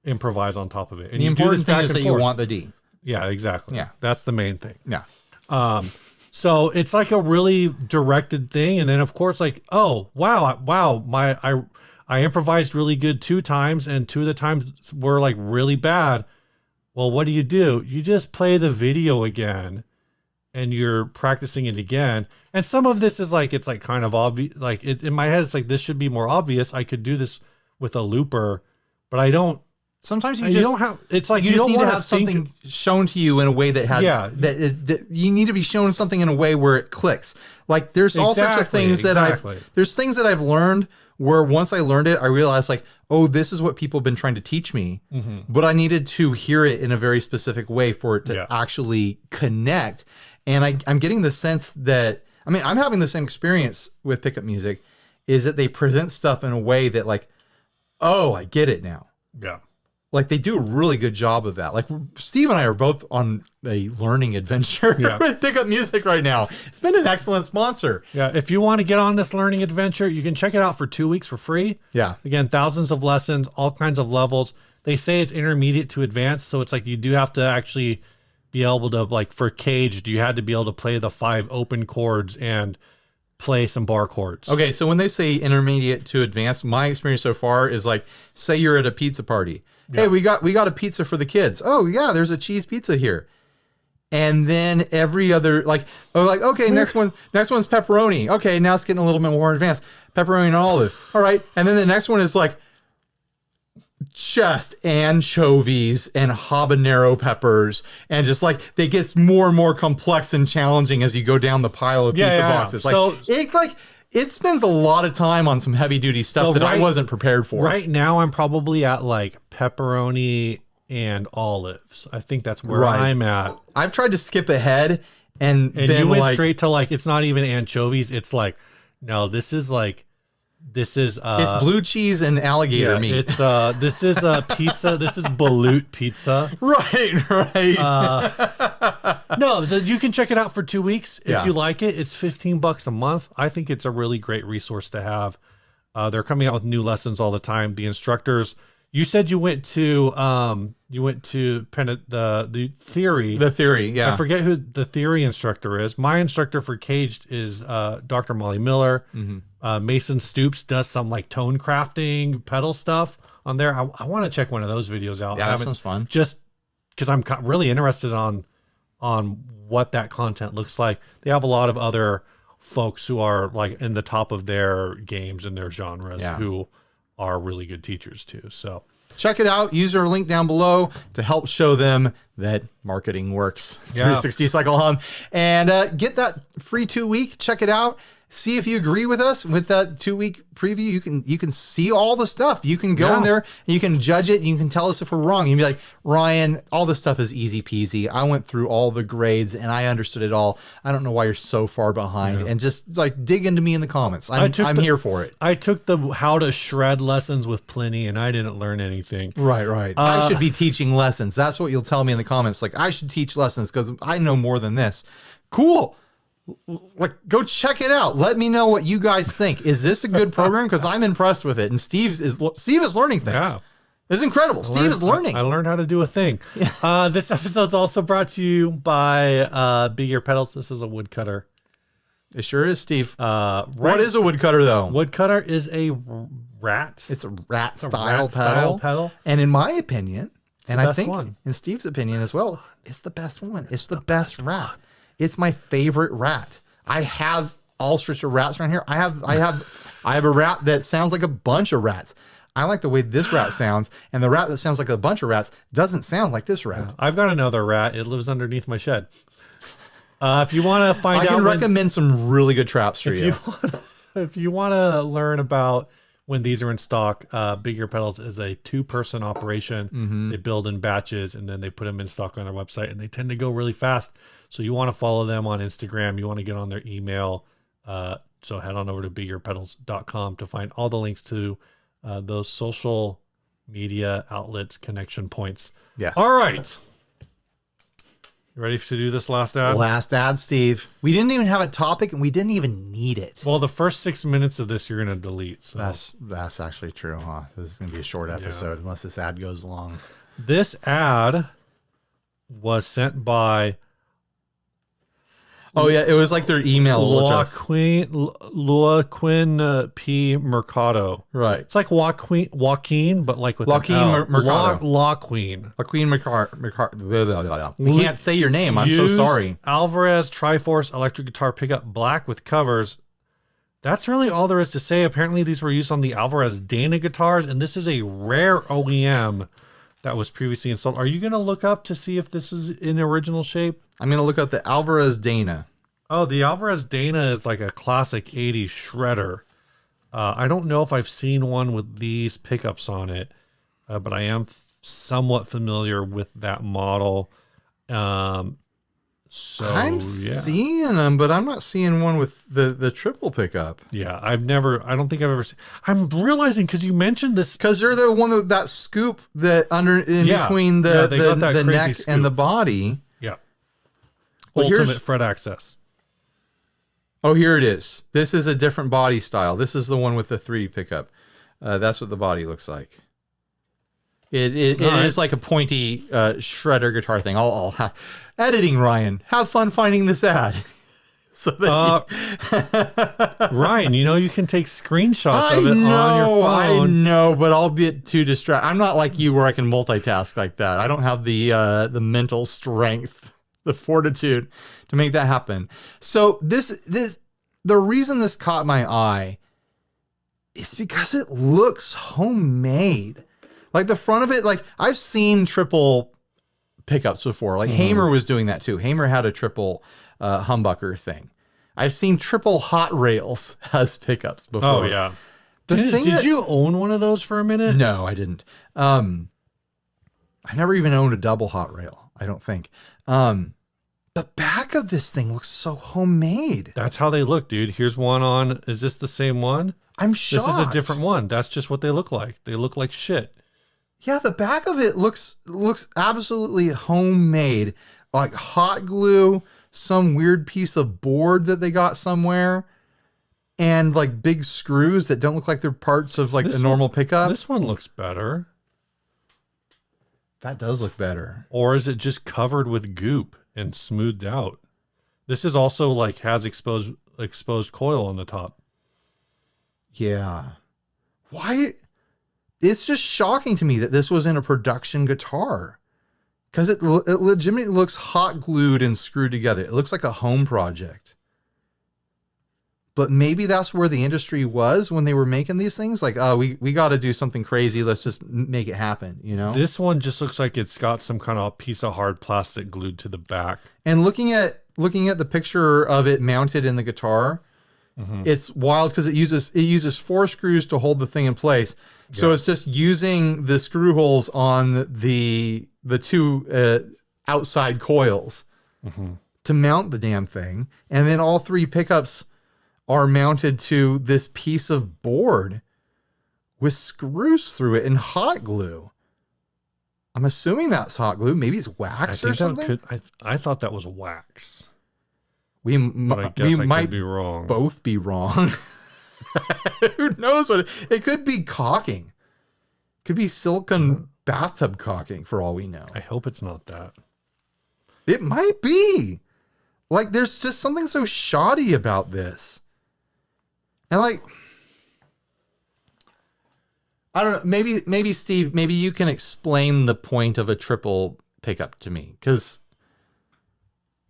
improvise on top of it. And the important thing is that you want the D. Yeah, exactly. Yeah, that's the main thing. Yeah. So it's like a really directed thing, and then of course, like, oh wow, I improvised really good 2 times, and 2 of the times were like really bad. Well, what do? You just play the video again, and you're practicing it again. And some of this is like, it's like kind of obvious. Like in my head, it's like, this should be more obvious. I could do this with a looper, but I don't. Sometimes you don't have. It's like you just need to have something shown to you in a way that that you need to be shown something in a way where it clicks. Like there's all sorts of things that there's things that I've learned where once I learned it, I realized like, oh, this is what people have been trying to teach me, but I needed to hear it in a very specific way for it to actually connect. And I'm getting the sense that, I mean, I'm having the same experience with pickup music, is that they present stuff in a way that like, oh, I get it now. Yeah. Like they do a really good job of that. Like Steve and I are both on a learning adventure with pickup music right now. It's been an excellent sponsor. Yeah. If you want to get on this learning adventure, you can check it out for 2 weeks for free. Yeah. Again, thousands of lessons, all kinds of levels. They say it's intermediate to advanced. So it's like, you do have to actually be able to, like for Caged, you had to be able to play the 5 open chords and play some bar chords. Okay. So when they say intermediate to advanced, my experience so far is like, say you're at a pizza party. Yeah. Hey, we got a pizza for the kids. Oh yeah, there's a cheese pizza here. And then every other okay, next one's pepperoni. Okay, now it's getting a little bit more advanced. Pepperoni and olive. All right. And then the next one is like just anchovies and habanero peppers, and just like they get more and more complex and challenging as you go down the pile of pizza boxes. It spends a lot of time on some heavy duty stuff I wasn't prepared for. Right now, I'm probably at like pepperoni and olives. I think that's where I'm at. I've tried to skip ahead and you went straight to like, it's not even anchovies. It's like, no, this is it's blue cheese and alligator meat. It's this is pizza. This is balut pizza. Right. No, you can check it out for 2 weeks if you like it. It's $15 a month. I think it's a really great resource to have. They're coming out with new lessons all the time. The instructors. You said you went to the theory. The theory, yeah. I forget who the theory instructor is. My instructor for Caged is Dr. Molly Miller. Mason Stoops does some like tone crafting pedal stuff on there. I want to check one of those videos out. Yeah, that sounds fun. Just because I'm really interested on what that content looks like. They have a lot of other folks who are like in the top of their games and their genres who are really good teachers too. So check it out. Use our link down below to help show them that marketing works. 360 Cycle Hum, and get that free 2 week. Check it out. See if you agree with us with that 2 week preview. You can see all the stuff. You can go in there and you can judge it. And you can tell us if we're wrong. You can be like, Ryan, all this stuff is easy peasy. I went through all the grades and I understood it all. I don't know why you're so far behind. And just like dig into me in the comments. I'm here for it. I took the how to shred lessons with Pliny and I didn't learn anything. Right. I should be teaching lessons. That's what you'll tell me in the comments. Like, I should teach lessons because I know more than this. Cool. Like, go check it out. Let me know what you guys think. Is this a good program? Because I'm impressed with it. And Steve is learning things. Yeah. It's incredible. Steve is learning. I learned how to do a thing. This episode's also brought to you by Big Ear Pedals. This is a woodcutter. It sure is, Steve. What is a woodcutter, though? Woodcutter is a rat. It's a rat style pedal. And in my opinion, and I think in Steve's opinion as well, it's the best one. It's the best rat. It's my favorite rat. I have all sorts of rats around here. I have a rat that sounds like a bunch of rats. I like the way this rat sounds, and the rat that sounds like a bunch of rats doesn't sound like this rat. I've got another rat. It lives underneath my shed. If you want to find out, I can recommend some really good traps for you. If you want to learn about when these are in stock, Big Ear Pedals is a 2-person operation. They build in batches and then they put them in stock on their website, and they tend to go really fast. So you want to follow them on Instagram. You want to get on their email. So head on over to bigearpedals.com to find all the links to those social media outlets, connection points. Yes. All right. You ready to do this last ad? Last ad, Steve. We didn't even have a topic, and we didn't even need it. Well, the first 6 minutes of this you're going to delete. So. That's actually true, huh? This is going to be a short episode unless this ad goes long. This ad was sent by... Oh, yeah. It was like their email address. Joaquin P. Mercado. Right. It's like Joaquin, but like with Joaquin an L. Mercado. Joaquin. Joaquin Mercado. We can't say your name. I'm so sorry. Alvarez Tri-Force electric guitar pickup, black with covers. That's really all there is to say. Apparently, these were used on the Alvarez Dana guitars, and this is a rare OEM that was previously installed. Are you going to look up to see if this is in original shape? I'm going to look up the Alvarez Dana. Oh, the Alvarez Dana is like a classic 80s shredder. I don't know if I've seen one with these pickups on it, but I am somewhat familiar with that model. I'm seeing them, but I'm not seeing one with the triple pickup. Yeah, I don't think I've ever seen. I'm realizing because you mentioned this. Because they're the one with that scoop that between the neck scoop. And the body. Yeah. Well, Ultimate fret access. Oh, here it is. This is a different body style. This is the one with the 3 pickup. That's what the body looks like. It is like a pointy shredder guitar thing. Editing, Ryan. Have fun finding this ad. So that Ryan, you can take screenshots of it on your phone. I know, but I'll get too distracted. I'm not like you where I can multitask like that. I don't have the mental strength, the fortitude to make that happen. So the reason this caught my eye is because it looks homemade. Like the front of it, like I've seen triple pickups before. Like Hamer was doing that too. Hamer had a triple humbucker thing. I've seen triple hot rails as pickups before. Oh yeah. Did you own one of those for a minute? No, I didn't. I never even owned a double hot rail, I don't think. The back of this thing looks so homemade. That's how they look, dude. Here's one on. Is this the same one? I'm shocked. This is a different one. That's just what they look like. They look like shit. Yeah, the back of it looks absolutely homemade. Like hot glue, some weird piece of board that they got somewhere, and like big screws that don't look like they're parts of like a normal pickup. This one looks better. That does look better. Or is it just covered with goop and smoothed out? This is also like has exposed coil on the top. Yeah. Why? It's just shocking to me that this was in a production guitar, because it legitimately looks hot glued and screwed together. It looks like a home project. But maybe that's where the industry was when they were making these things. Like, oh, we got to do something crazy. Let's just make it happen, This one just looks like it's got some kind of piece of hard plastic glued to the back. And looking at the picture of it mounted in the guitar, it's wild because it uses 4 screws to hold the thing in place. So it's just using the screw holes on the 2 outside coils to mount the damn thing. And then all 3 pickups are mounted to this piece of board with screws through it and hot glue. I'm assuming that's hot glue. Maybe it's wax or something. I thought that was wax. We might be wrong. Both be wrong. Who knows what it could be? Caulking. Could be silicone bathtub caulking for all we know. I hope it's not that. It might be. Like there's just something so shoddy about this. And like, I don't know, maybe Steve, maybe you can explain the point of a triple pickup to me, because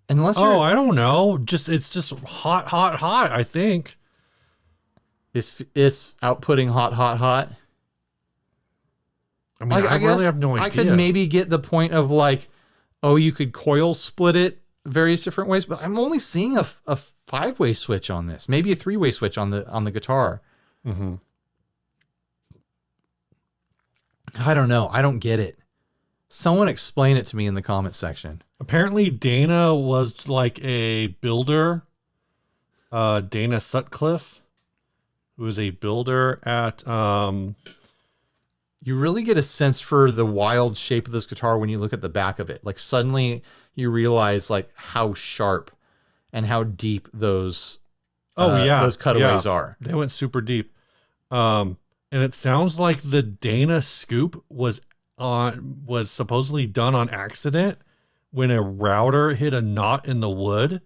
Unless Oh, I don't know. It's just hot, hot, hot, I think. it's outputting hot. I mean, I really have no idea. I could maybe get the point of like, oh, you could coil split it various different ways, but I'm only seeing a 5-way switch on this, maybe a 3-way switch on the guitar. Mm-hmm. I don't know. I don't get it. Someone explain it to me in the comments section. Apparently, Dana was like a builder. Dana Sutcliffe, who was a builder at. You really get a sense for the wild shape of this guitar when you look at the back of it. Like suddenly you realize like how sharp and how deep those those cutaways are. They went super deep. And it sounds like the Dana scoop was supposedly done on accident when a router hit a knot in the wood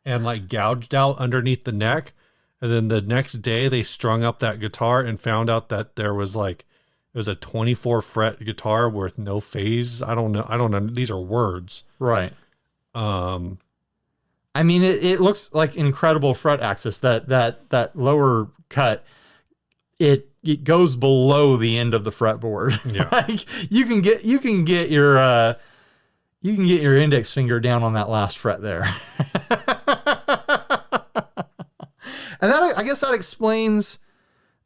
and like gouged out underneath the neck. And then the next day they strung up that guitar and found out that there was like, it was a 24 fret guitar with no phase. I don't know. These are words. Right. I mean, it looks like incredible fret access. That lower cut, it goes below the end of the fretboard. Yeah. Like you can get your index finger down on that last fret there. And that, I guess that explains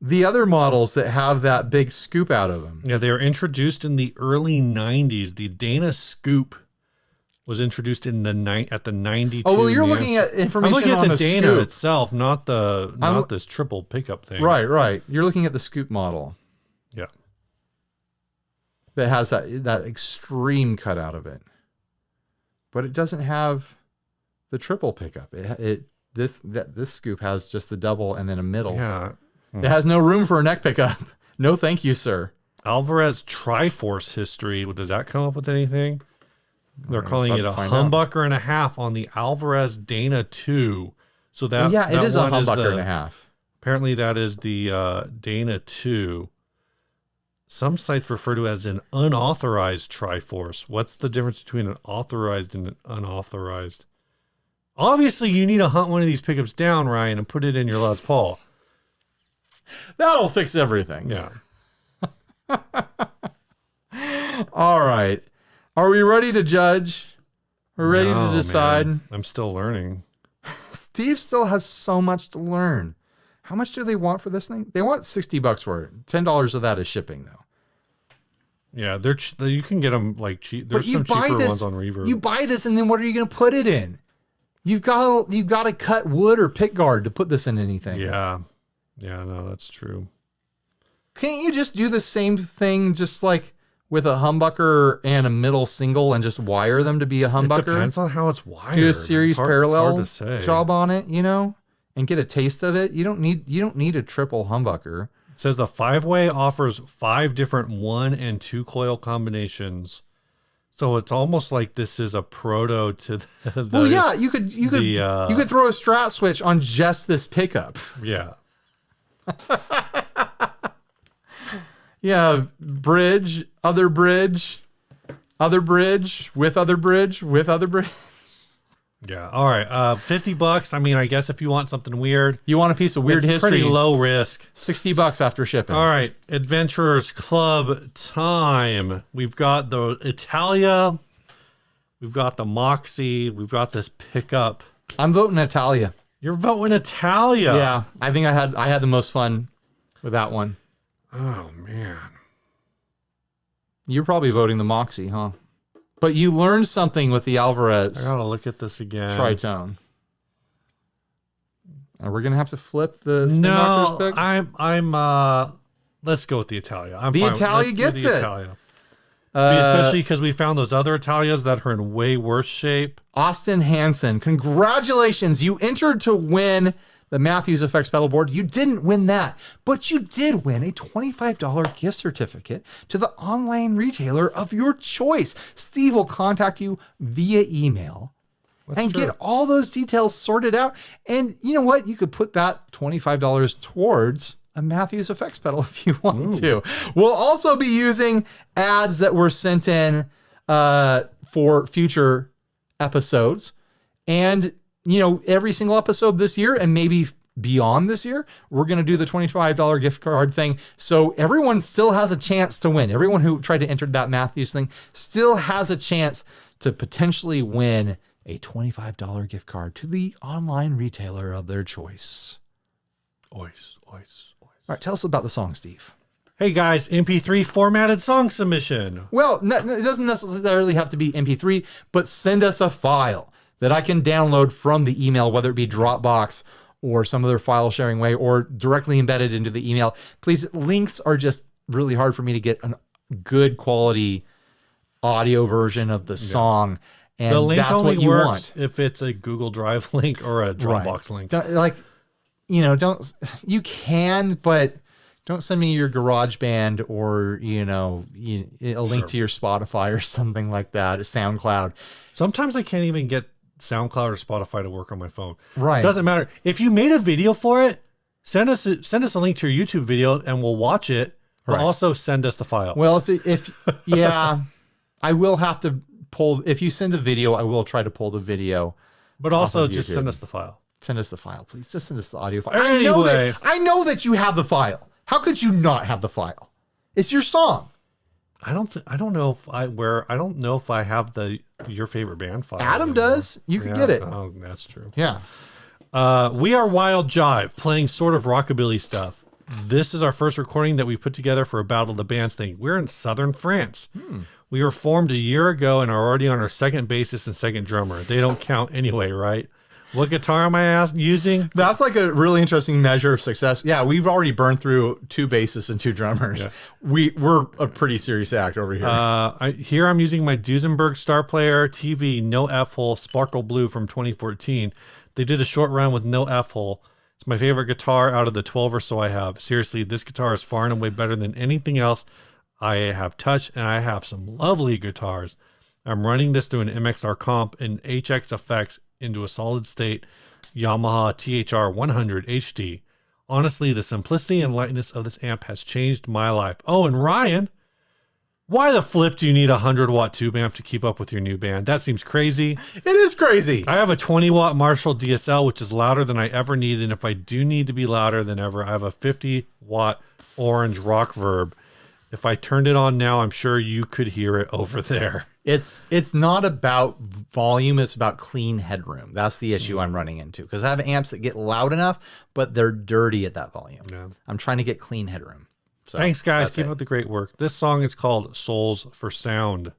the other models that have that big scoop out of them. Yeah, they were introduced in the early 90s. The Dana scoop was introduced in at the 92. Oh, well, you're looking at information I'm looking on at the Dana scoop itself, not this triple pickup thing. Right. You're looking at the scoop model. Yeah. That has that extreme cut out of it. But it doesn't have the triple pickup. This scoop has just the double and then a middle. Yeah. It has no room for a neck pickup. No, thank you, sir. Alvarez Tri-Force history. Does that come up with anything? They're calling it a humbucker and a half on the Alvarez Dana 2. So that it is a humbucker and a half. Apparently that is the Dana 2. Some sites refer to it as an unauthorized Tri-Force. What's the difference between an authorized and an unauthorized? Obviously, you need to hunt one of these pickups down, Ryan, and put it in your Les Paul. That'll fix everything. Yeah. All right. Are we ready to judge? We're ready to decide. Man. I'm still learning. Steve still has so much to learn. How much do they want for this thing? They want $60 for it. $10 of that is shipping, though. Yeah, you can get them like cheap. There's some cheaper ones on Reverb. You buy this, and then what are you going to put it in? You've got to cut wood or pick guard to put this in anything. Yeah, no, that's true. Can't you just do the same thing, just like with a humbucker and a middle single, and just wire them to be a humbucker? It depends on how it's wired. Do a series parallel it's hard to say. job on it, and get a taste of it. You don't need a triple humbucker. It says the 5-way offers 5 different 1 and 2 coil combinations. So it's almost like this is a proto to the well, yeah, you could throw a Strat switch on just this pickup. Yeah. Yeah, bridge, other bridge, with other bridge, with other bridge. Yeah. All right. $50. I mean, I guess if you want something weird, you want a piece of weird history. Pretty low risk. $60 after shipping. All right. Adventurers Club time. We've got the Italia. We've got the Moxy. We've got this pickup. I'm voting Italia. You're voting Italia. Yeah. I think I had the most fun with that one. Oh man. You're probably voting the Moxy, huh? But you learned something with the Alvarez. I gotta look at this again. Tritone. Are we gonna have to flip the Spin Doctors pick? I'm let's go with the Italia. The Italia gets it. Italia. Especially because we found those other Italias that are in way worse shape. Austin Hansen, congratulations. You entered to win the Matthews Effects pedal board. You didn't win that, but you did win a $25 gift certificate to the online retailer of your choice. Steve will contact you via email get all those details sorted out. And you know what? You could put that $25 towards a Matthews Effects pedal if you want to. We'll also be using ads that were sent in for future episodes. And, every single episode this year and maybe beyond this year, we're going to do the $25 gift card thing. So everyone still has a chance to win. Everyone who tried to enter that Matthews thing still has a chance to potentially win a $25 gift card to the online retailer of their choice. Ois. All right, tell us about the song, Steve. Hey guys, MP3 formatted song submission. Well, it doesn't necessarily have to be MP3, but send us a file that I can download from the email, whether it be Dropbox or some other file sharing way, or directly embedded into the email. Please, links are just really hard for me to get a good quality audio version of the song. And The link that's only what you works want. if it's a Google Drive link or a Dropbox link. You can, but don't send me your GarageBand or, a link to your Spotify or something like that, a SoundCloud. Sometimes I can't even get SoundCloud or Spotify to work on my phone. Right. Doesn't matter. If you made a video for it, send us a link to your YouTube video and we'll watch it. But also send us the file. Well, I will have to pull. If you send the video, I will try to pull the video. But also just send us the file. Send us the file, please. Just send us the audio file. Anyway. I know that you have the file. How could you not have the file? It's your song. I don't know if I have your favorite band file. Adam does. You could get it. Oh, that's true. Yeah. We are Wild Jive, playing sort of rockabilly stuff. This is our first recording that we put together for a Battle of the Bands thing. We're in southern France. We were formed a year ago and are already on our second bassist and second drummer. They don't count anyway, right? What guitar am I using? That's like a really interesting measure of success. Yeah, we've already burned through 2 bassists and 2 drummers. Yeah. We're a pretty serious act over here. Here I'm using my Duesenberg Star Player TV No F-hole Sparkle Blue from 2014. They did a short run with no F-hole. It's my favorite guitar out of the 12 or so I have. Seriously, this guitar is far and away better than anything else I have touched, and I have some lovely guitars. I'm running this through an MXR comp and HX effects into a solid state Yamaha THR 100 HD. Honestly, the simplicity and lightness of this amp has changed my life. Oh, and Ryan, why the flip do you need a 100-watt tube amp to keep up with your new band? That seems crazy. It is crazy. I have a 20-watt Marshall DSL, which is louder than I ever need, and if I do need to be louder than ever, I have a 50-watt Orange Rock Verb. If I turned it on now, I'm sure you could hear it over there. It's not about volume, it's about clean headroom. That's the issue I'm running into, because I have amps that get loud enough, but they're dirty at that volume. Yeah. I'm trying to get clean headroom. So thanks, guys. Keep up the great work. This song is called Souls for Sound.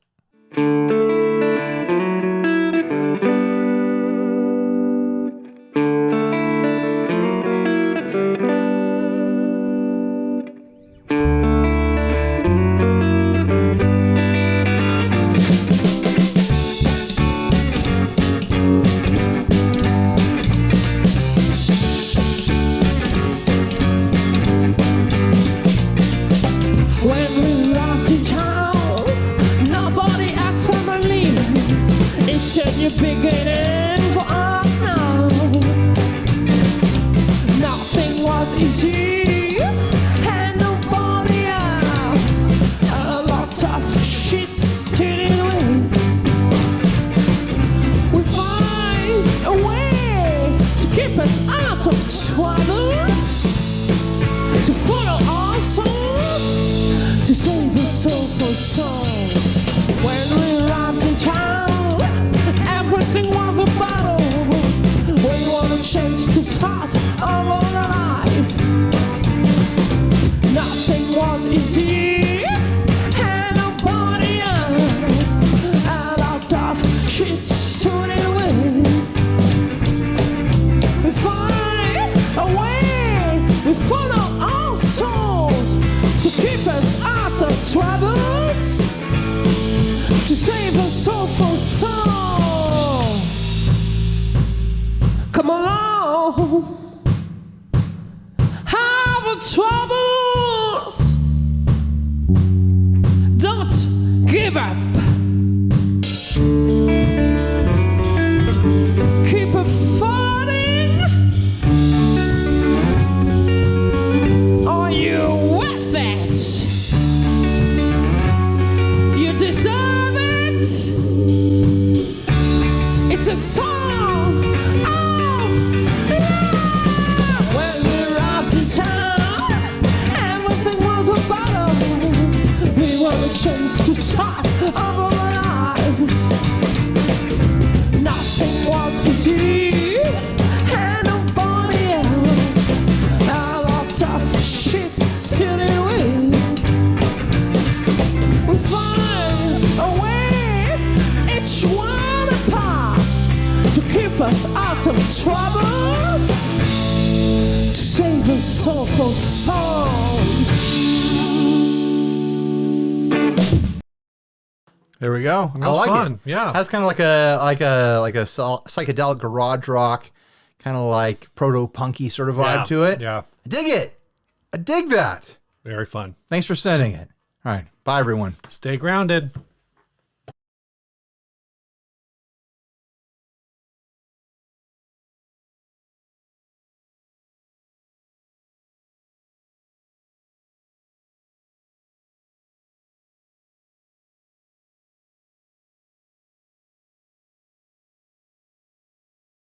It's a song to keep us out of troubles, to save us soulful souls. There we go. I like fun. it. Yeah. That's kind of like a psychedelic garage rock, kind of like proto-punky sort of vibe to it. Yeah. I dig it. I dig that. Very fun. Thanks for sending it. All right. Bye, everyone. Stay grounded.